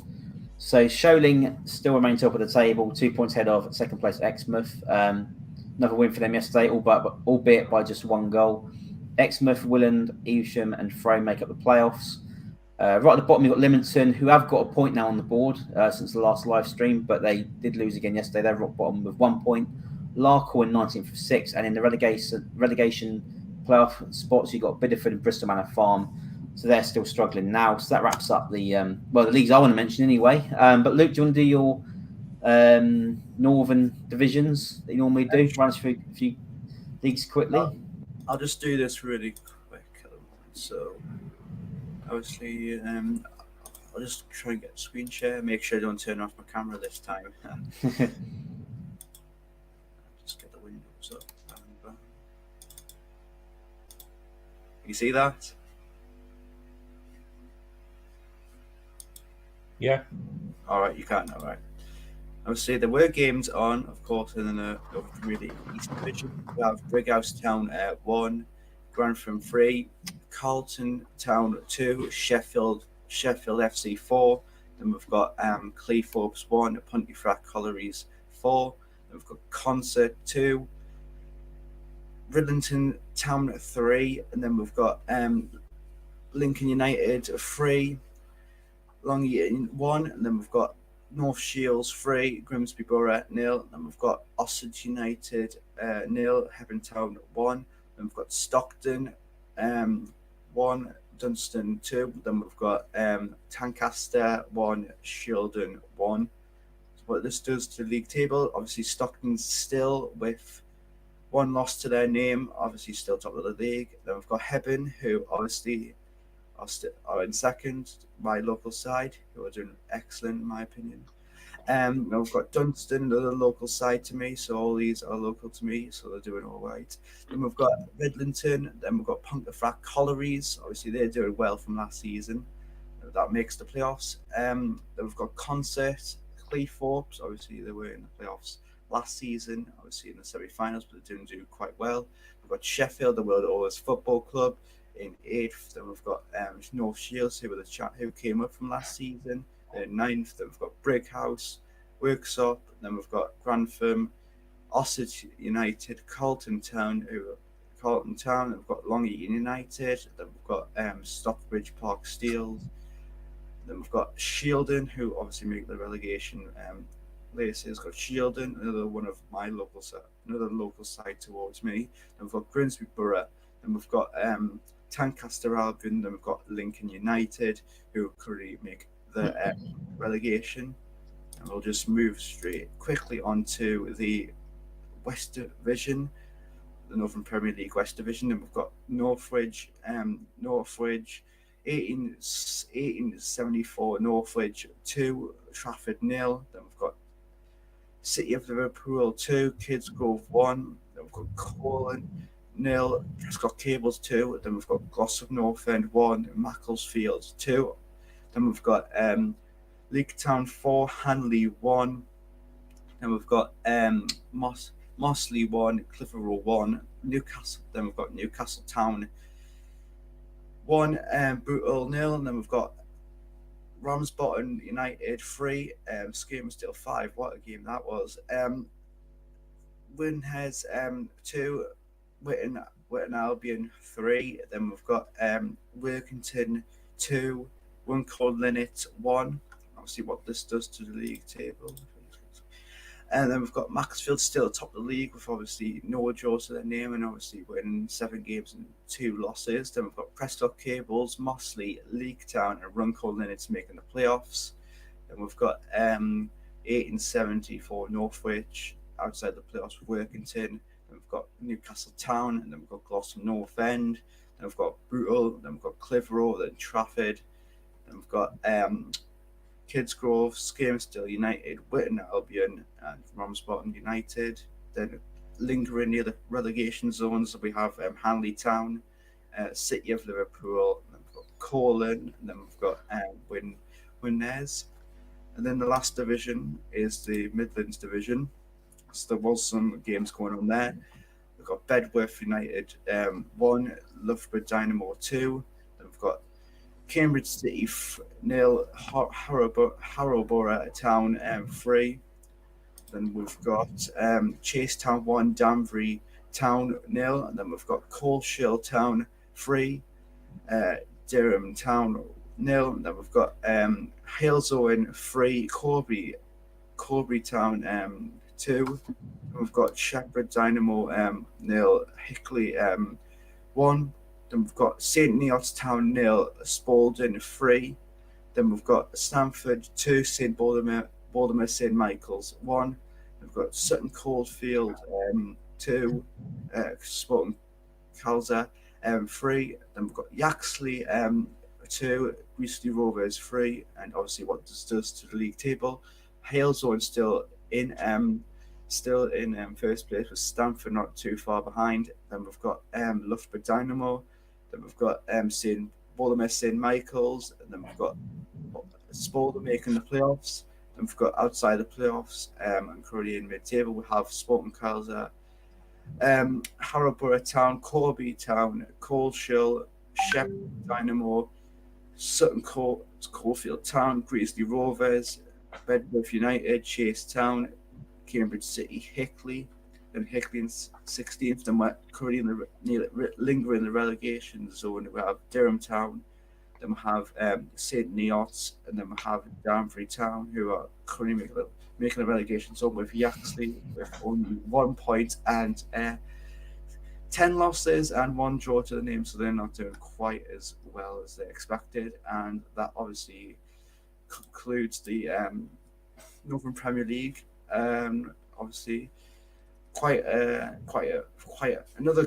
So Sholing still remain top of the table, 2 points ahead of second place Exmouth. Another win for them yesterday, albeit by just 1 goal. Exmouth, Willand, Evesham, and Frome make up the playoffs. Right at the bottom, you've got Lymington, who have got a point now on the board since the last live stream, but they did lose again yesterday. They're rock bottom with 1 point. Larkhall in 19th of 6, and in the relegation playoff spots, you've got Bideford and Bristol Manor Farm. So they're still struggling now. So that wraps up the leagues I want to mention anyway. But Luke, do you want to do your northern divisions that you normally do? Run us through a few leagues quickly. I'll just do this really quick at the moment. So obviously, I'll just try and get screen share. Make sure I don't turn off my camera this time. Just get the windows up. You see that? Yeah. All right, you can't. All right. Obviously, there were games on, of course, in the really East Division. We have Brighouse Town 1, Grantham 3, Carlton Town 2, Sheffield FC 4. Then we've got Cleethorpes 1, Pontefract Collieries 4. Then we've got Concert 2, Ridlington Town 3, and then we've got Lincoln United 3, Long Eaton 1, and then we've got North Shields 3, Grimsby Borough 0, and we've got Osage United 0, Hebron Town 1, then we've got Stockton 1, Dunstan 2, then we've got Tancaster 1, Shildon 1. So what this does to the league table, obviously Stockton's still with 1 loss to their name, obviously still top of the league. Then we've got Hebron, who obviously are in second, my local side, who are doing excellent in my opinion. Then we've got Dunstan, another local side to me, so all these are local to me, so they're doing all right. Then we've got Ridlington, then we've got Pontefract Collieries, obviously they're doing well from last season, that makes the playoffs. Then we've got Concert, Cleethorpes, obviously they were in the playoffs last season, obviously in the semi-finals, but they didn't do quite well. We've got Sheffield, the World Always Football Club, in 8th. Then we've got North Shields, who came up from last season, in 9th. Then we've got Brighouse, Worksop. Then we've got Grantham, Osage United, Carlton Town. Then we've got Long Eaton United. Then we've got Stockbridge Park Steels. Then we've got Shildon, who obviously make the relegation places. We've got Shildon, another one of my local side towards me. Then we've got Grimsby Borough. Then we've got Tancaster Albion, then we've got Lincoln United, who currently make the relegation. And we'll just move quickly onto the West Division, the Northern Premier League West Division. And we've got Northwich, 1874, Northwich 2, Trafford 0. Then we've got City of Liverpool 2, Kids Grove 1. Then we've got Colin 0, Prescott Cables 2, then we've got Glossop North End 1, Macclesfield 2, then we've got League Town 4, Hanley 1, then we've got Mossley 1, Clitheroe 1, Newcastle, then we've got Newcastle Town 1, Bootle 0, and then we've got Ramsbottom United 3, Scarsdale 5, what a game that was, Winheads 2, Witten Albion 3, then we've got Workington 2, Runcorn Linnet 1. Obviously, what this does to the league table. And then we've got Macclesfield still top of the league with obviously no draws to their name and obviously winning 7 games and 2 losses. Then we've got Prescott Cables, Mossley, League Town, and Runcorn Linnets making the playoffs. Then we've got 1870 for Northwich outside the playoffs with Workington. Then we've got Newcastle Town, and then we've got Gloucester North End. Then we've got Bootle, then we've got Clitheroe, then Trafford. Then we've got Kidsgrove, Skermsdale United, Witton Albion, and Ramsbottom United. Then lingering near the relegation zones, we have Hanley Town, City of Liverpool, and then we've got Corlin, and then we've got Winners. And then the last division is the Midlands division. So there was some games going on there. We've got Bedworth United 1, Loughborough Dynamo 2. Then we've got Cambridge City 0, Harrowborough Town 3. Then we've got Chasetown 1, Danbury Town 0. And then we've got Coleshill Town 3, Durham Town 0. And then we've got Halesowen 3, Corby Town 2. And we've got Shepherd Dynamo 0, Hickley 1. Then we've got St Neots Town 0, Spalding 3. Then we've got Stamford 2, St Baltimore St Michael's 1. We've got Sutton Coldfield 2, Sporting Calza 3. Then we've got Yaxley 2, Greasley Rovers 3, and obviously what this does to the league table. Halesowen still in first place with Stamford not too far behind. Then we've got Loughborough Dynamo. Then we've got St Baltimore St Michael's, and then we've got Spalding making the playoffs. Then we've got outside the playoffs and currently in mid-table we have Sporting Calza, Harrowborough Town, Corby Town, Coleshill, Shepherd Dynamo, Sutton Coldfield Town, Greasley Rovers, Bedworth United, Chase Town, Cambridge City, Hickley, and Hickley in 16th. Then we're currently lingering in the relegation zone. We have Durham Town, then we have St Neots, and then we have Danbury Town, who are currently making a relegation zone with Yaxley with only 1 point and 10 losses and 1 draw to the name, so they're not doing quite as well as they expected. And that obviously concludes the Northern Premier League. Obviously, another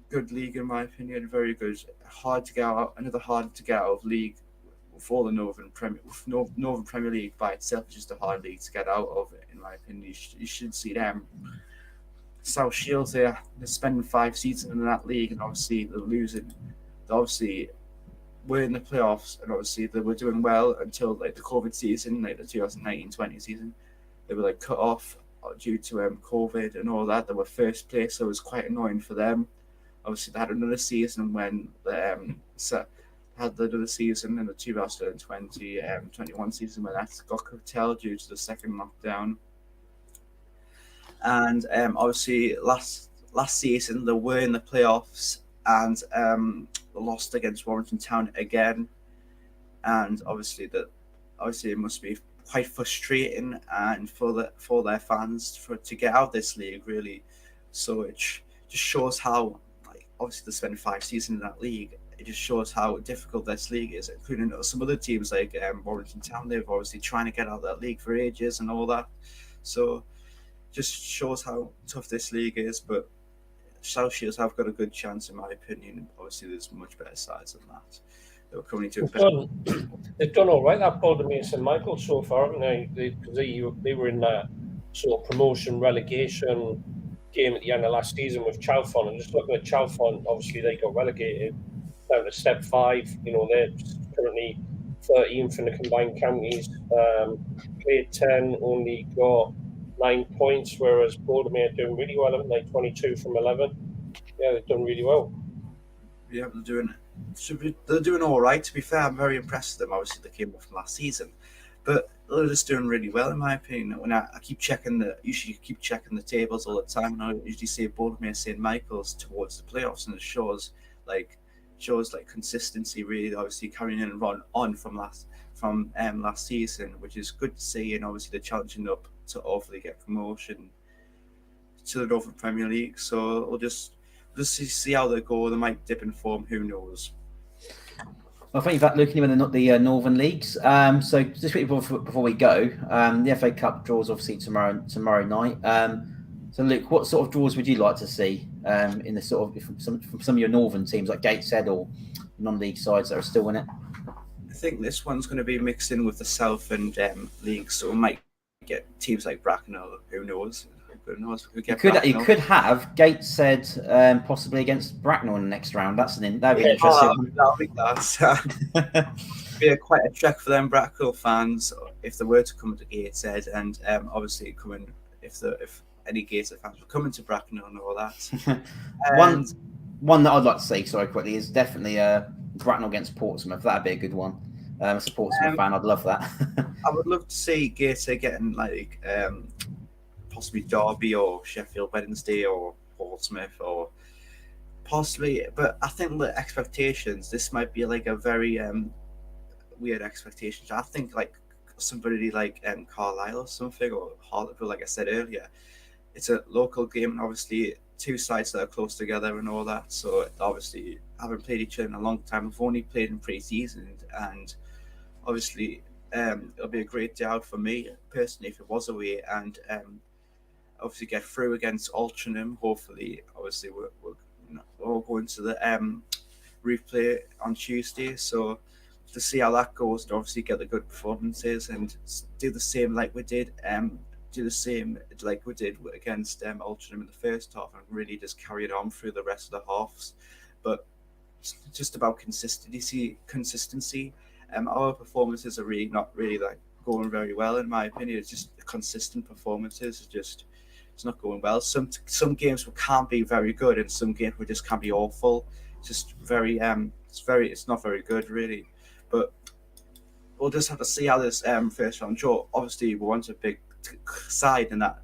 good league in my opinion. Very good, hard to get out. Another hard to get out of league for the Northern Premier League by itself is just a hard league to get out of. In my opinion, you should see them. South Shields, they're spending 5 seasons in that league, and obviously they're losing. They obviously were in the playoffs, and obviously they were doing well until like the COVID season, like the 2019-20 season. They were like cut off due to COVID and all that. They were first place, so it was quite annoying for them. Obviously, they had another season when they had another season in the 2020-21 season when that got curtailed due to the second lockdown. And obviously, last season they were in the playoffs and they lost against Warrington Town again. And obviously, it must be quite frustrating and for their fans to get out of this league, really. So it just shows how, like, obviously they spend 5 seasons in that league. It just shows how difficult this league is, including some other teams like Warrington Town. They've obviously trying to get out of that league for ages and all that. So just shows how tough this league is. But South Shields have got a good chance, in my opinion. Obviously, there's much better sides than that. They've done all right, that Baltimore St Michael's so far, haven't they? They were in that sort of promotion relegation game at the end of last season with Chalfont, and just looking at Chalfont, obviously they got relegated down to Step 5. You know, they're currently 13th in the combined counties. Played 10, only got 9 points, whereas Baltimore are doing really well, haven't they? 22 from 11. Yeah, they've done really well. Yeah, they're doing all right. To be fair, I'm very impressed with them. Obviously, they came off from last season, but they're just doing really well, in my opinion. When I keep checking usually keep checking the tables all the time, and I usually say Baltimore St Michael's towards the playoffs, and it shows consistency. Really, obviously carrying on from last season, which is good to see. And obviously, they're challenging up to hopefully get promotion to the Northern Premier League. So we'll just see how they go. They might dip in form. Who knows? Well, thank you for that, Luke. Anyway, the Northern Leagues. So just quickly before we go, the FA Cup draws obviously tomorrow night. So Luke, what sort of draws would you like to see in the sort of from some of your Northern teams like Gateshead or non-league sides that are still in it? I think this one's going to be mixed in with the South and leagues, so we might get teams like Bracknell. Who knows? You could have Gateshead possibly against Bracknell in the next round. That'd be interesting. That'll be class. Be quite a trek for them Bracknell fans if they were to come to Gateshead, and obviously coming if any Gateshead fans were coming to Bracknell and all that. One that I'd like to see, quickly, is definitely Bracknell against Portsmouth. That'd be a good one. As a Portsmouth fan, I'd love that. I would love to see Gateshead getting like possibly Derby or Sheffield Wednesday or Portsmouth or possibly, but I think the expectations, this might be like a very weird expectations. I think like somebody like Carlisle or something, or Hartlepool, like I said earlier, it's a local game and obviously two sides that are close together and all that, so obviously haven't played each other in a long time. We've only played in pre-season, and obviously it'll be a great day out for me personally if it was away, and obviously get through against Altrincham. Hopefully, obviously we'll go into the replay on Tuesday, so to see how that goes, and obviously get the good performances and do the same like we did against Altrincham in the first half, and really just carry it on through the rest of the halves. But it's just about consistency. Our performances are not really like going very well in my opinion. It's just consistent performances. It's not going well. Some games we can't be very good, and some games we just can't be awful. It's just it's not very good really. But we'll just have to see how this first round draw. Obviously, we want a big side in that,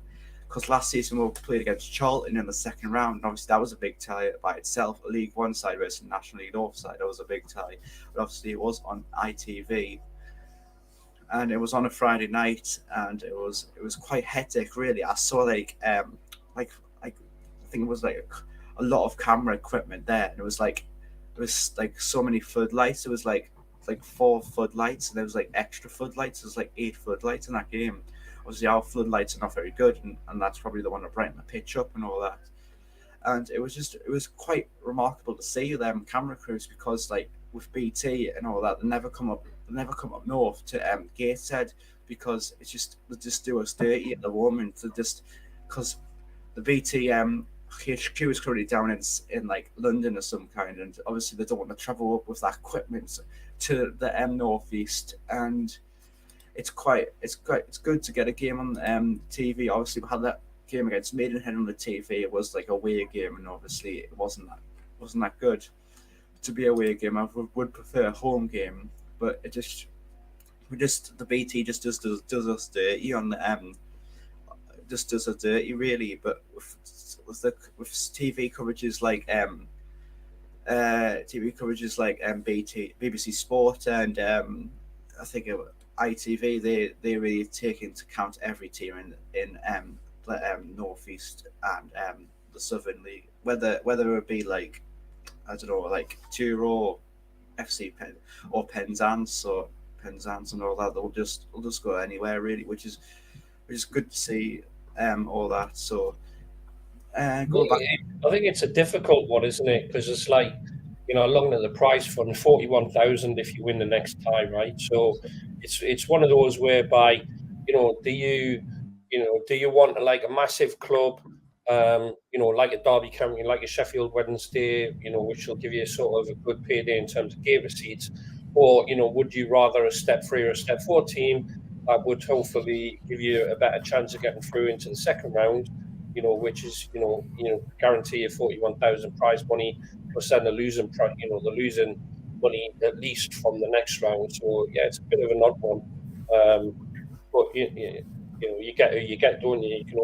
because last season we played against Charlton in the second round, and obviously that was a big tie by itself. A League One side versus National League North side, that was a big tie. But obviously it was on ITV, and it was on a Friday night, and it was quite hectic really. I saw like I think it was like a lot of camera equipment there, and it was like so many floodlights. It was like 4 floodlights, and there was like extra floodlights. There's like 8 floodlights in that game. Obviously our floodlights are not very good, and that's probably the one that brightened the pitch up and all that. And it was quite remarkable to see them camera crews, because like with BT and all that, they never come up north to Gateshead, because they just do us dirty at the moment. Because the BT HQ is currently down in like London or some kind, and obviously they don't want to travel up with that equipment to the northeast, and it's good to get a game on TV. Obviously we had that game against Maidenhead on the TV. It was like a away game, and obviously it wasn't that good to be a away game. I would prefer a home game, but the BT just does us dirty on the just does us dirty really. But with TV coverages like BBC Sport and I think ITV, they really take into account every team in the northeast and the Southern League, whether it be like, I don't know, like Turo, FC Penn or Penzance and all that. They'll just go anywhere really, which is good to see all that. So go back. I think it's a difficult one, isn't it? Because it's like, looking at the prize fund, 41,000 if you win the next tie, right? So it's one of those whereby, do you want like a massive club, like a Derby County, like a Sheffield Wednesday, which will give you sort of a good payday in terms of game receipts, or would you rather a step 3 or a step 4 team that would hopefully give you a better chance of getting through into the second round, which is guarantee you 41,000 prize money, plus then the losing money at least from the next round. So yeah, it's a bit of an odd one, but you get who you get, don't you? You can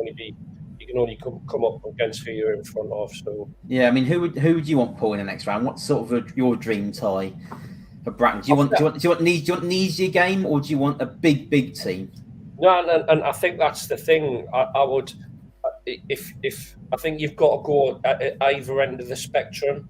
only come up against who you're in front of. So yeah, I mean, who would you want, Paul, in the next round? What's sort of your dream tie for Bracknell? Do you want an easier game, or do you want a big team? No, and I think that's the thing. I would, if I think you've got to go at either end of the spectrum.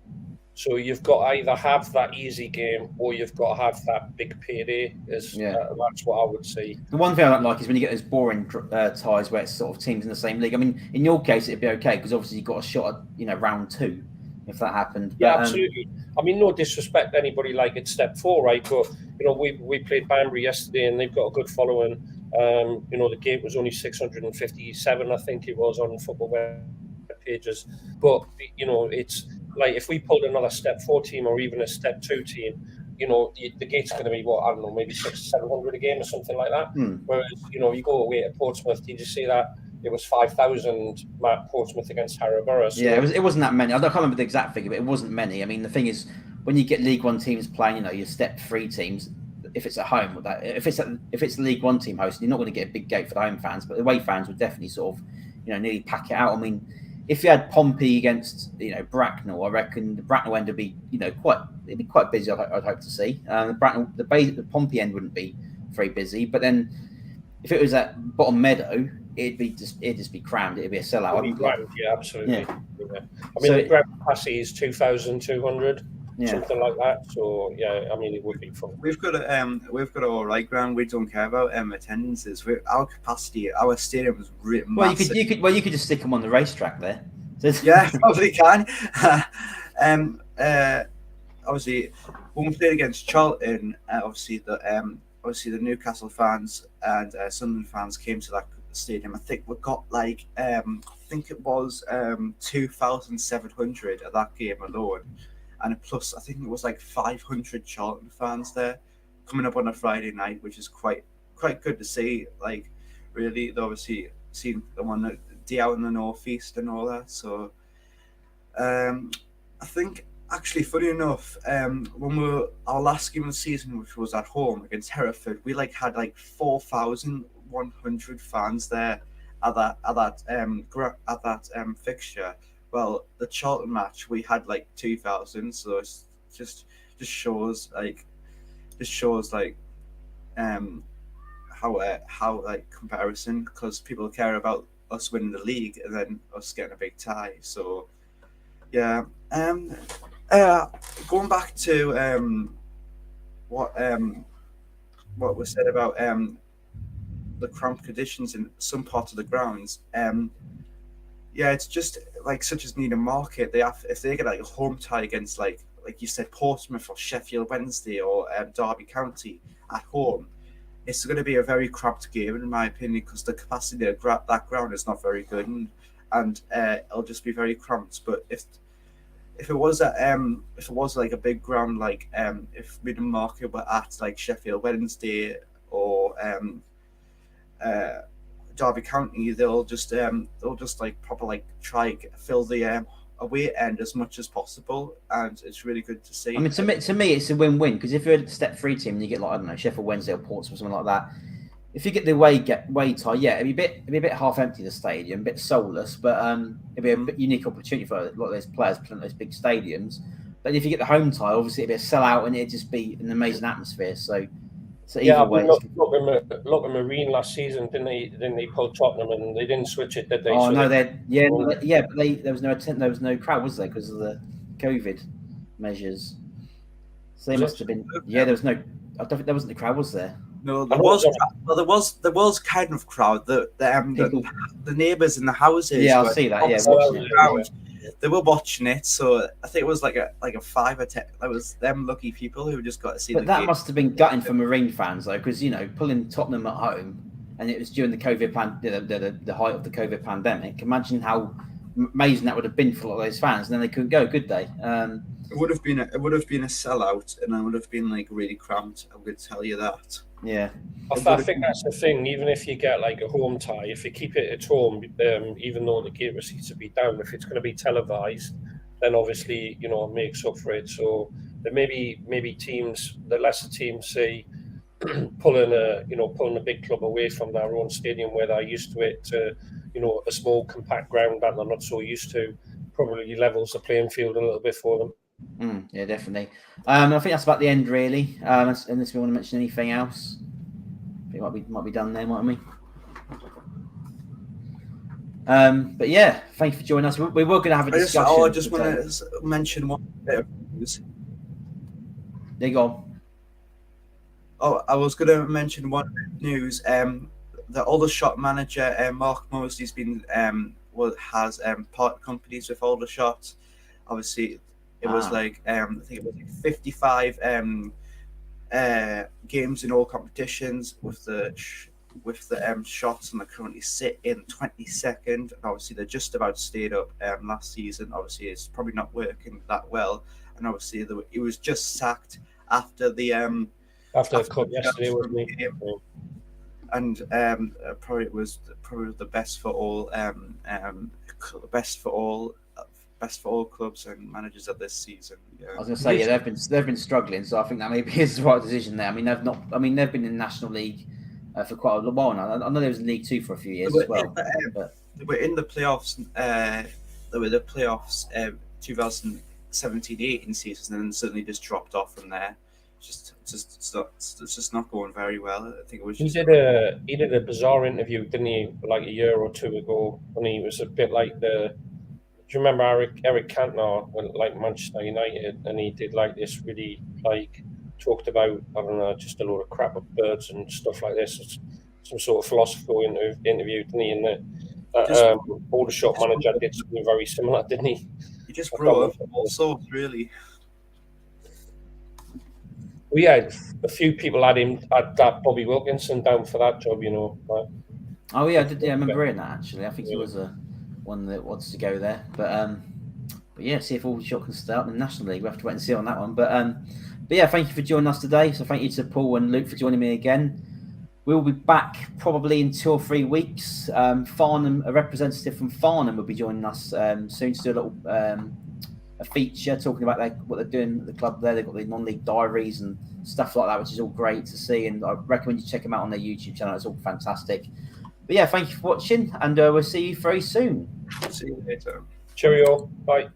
So you've got to either have that easy game or you've got to have that big payday. That's what I would say. The one thing I don't like is when you get those boring ties where it's sort of teams in the same league. I mean, in your case, it'd be okay because obviously you got a shot at round 2 if that happened. Yeah, absolutely. I mean, no disrespect to anybody like it's step 4, right? But we played Banbury yesterday and they've got a good following. The game was only 657, I think it was, on football web pages. But it's like if we pulled another step 4 team or even a step 2 team, the gate's going to be maybe 600-700 a game or something like that. Whereas you go away to Portsmouth, did you see that it was 5,000 Portsmouth against Harrogate? So, yeah, it wasn't that many. I can't remember the exact figure, but it wasn't many. I mean, the thing is, when you get League One teams playing, your step 3 teams, if it's at home, if it's the League One team hosting, you're not going to get a big gate for the home fans, but the away fans would definitely sort of nearly pack it out. I mean, if you had Pompey against Bracknell, I reckon the Bracknell end would be quite busy. I'd hope to see the Pompey end wouldn't be very busy, but then if it was at Bottom Meadow, it'd just be crammed. It'd be a sellout. Yeah, absolutely. Yeah. I mean, the ground capacity is 2,200. Something like that. So yeah, I mean, it would be fun. We've got an all right ground. We don't care about attendances. Our capacity, our stadium is really massive. You could just stick them on the racetrack there. Yeah, probably can. Obviously, when we played against Charlton, obviously the Newcastle fans and Sunderland fans came to that stadium. I think we got I think it was 2,700 at that game alone. And plus, I think it was 500 Charlton fans there coming up on a Friday night, which is quite good to see. Really, they obviously seen them on the day out in the northeast and all that. So, I think actually, funny enough, when our last game of the season, which was at home against Hereford, we had 4,100 fans there at that fixture. Well, the Charlton match we had 2,000, so it's just shows how comparison, because people care about us winning the league and then us getting a big tie. So yeah, going back to what was said about the cramped conditions in some parts of the grounds. Yeah, it's just such as Needham Market. If they get a home tie against like you said, Portsmouth or Sheffield Wednesday or Derby County at home, it's going to be a very cramped game in my opinion, because the capacity of that ground is not very good, and it'll just be very cramped. But if it was a big ground, if Needham Market were at Sheffield Wednesday or Derby County, they'll just try fill the away end as much as possible, and it's really good to see. I mean, to me, it's a win-win, because if you're a step 3 team and you get Sheffield Wednesday or Portsmouth or something like that, if you get the away tie, yeah, it'd be a bit half empty, the stadium, a bit soulless, but it'd be a bit unique opportunity for a lot of those players playing those big stadiums. But if you get the home tie, obviously it'd be a sellout and it'd just be an amazing atmosphere. So either way, look at Marine last season, didn't they pull Tottenham and they didn't switch it, did they? Oh no, but there was no crowd, was there, because of the COVID measures? So they must have been. Yeah, there was no. I don't think there wasn't the crowd, was there? No, there was. Well, there was kind of crowd. The neighbours in the houses. Yeah, I see that. Yeah, watching it. They were watching it, so I think it was like a 5 or 10. That was them lucky people who just got to see. But that must have been gutting for Marine fans though, because pulling Tottenham at home, and it was during the COVID the height of the COVID pandemic. Imagine how amazing that would have been for a lot of those fans, and then they couldn't go, could they? It would have been a sellout, and it would have been really cramped. I'm going to tell you that. Yeah, I think that's the thing. Even if you get a home tie, if you keep it at home, even though the gate receipts will be down, if it's going to be televised, then obviously it makes up for it. So there maybe teams, the lesser teams, say pulling a big club away from their own stadium where they're used to it to a small compact ground that they're not so used to, probably levels the playing field a little bit for them. Yeah, definitely. I think that's about the end, really. Unless we want to mention anything else, I think we might be done there, mightn't we? But yeah, thank you for joining us. We were going to have a discussion. I just want to mention one bit news. There you go. Oh, I was going to mention one news. The Aldershot manager, Mark Mosley's been has part companies with Aldershot. Obviously, it was like I think it was like 55 games in all competitions with the shots, and they currently sit in 22nd. And obviously, they just about stayed up last season. Obviously, it's probably not working that well, and obviously, he was just sacked after the after the cup yesterday, wasn't he? And probably it was probably the best for all clubs and managers of this season. Yeah. I was going to say, yeah, they've been struggling, so I think that maybe is the right decision there. I mean, they've been in the National League for quite a while now. I know they was in League Two for a few years as well. They were in the playoffs. They were the playoffs 2017-18 season, and then suddenly just dropped off from there. It's just not going very well. I think it was. He did a bizarre interview, didn't he, like a year or two ago, when he was a bit like the. Do you remember Eric Cantona, like Manchester United, and he did like this really like talked about, I don't know, just a load of crap of birds and stuff like this, some sort of philosophical interview, didn't he? And that Aldershot manager did something very similar, didn't he? He just brought up all sorts, really. We had a few people had that Bobby Wilkinson down for that job, you know. Like, oh yeah, I remember hearing that actually. I think he was one that wants to go there, but yeah, see if Aldershot can start in the National League. We have to wait and see on that one. But yeah, thank you for joining us today. So thank you to Paul and Luke for joining me again. We'll be back probably in 2 or 3 weeks. Farnham, a representative from Farnham, will be joining us soon to do a little a feature talking about what they're doing at the club there. They've got the non-league diaries and stuff like that, which is all great to see. And I recommend you check them out on their YouTube channel. It's all fantastic. But yeah, thank you for watching, and we'll see you very soon. See you later. Cheerio. Bye.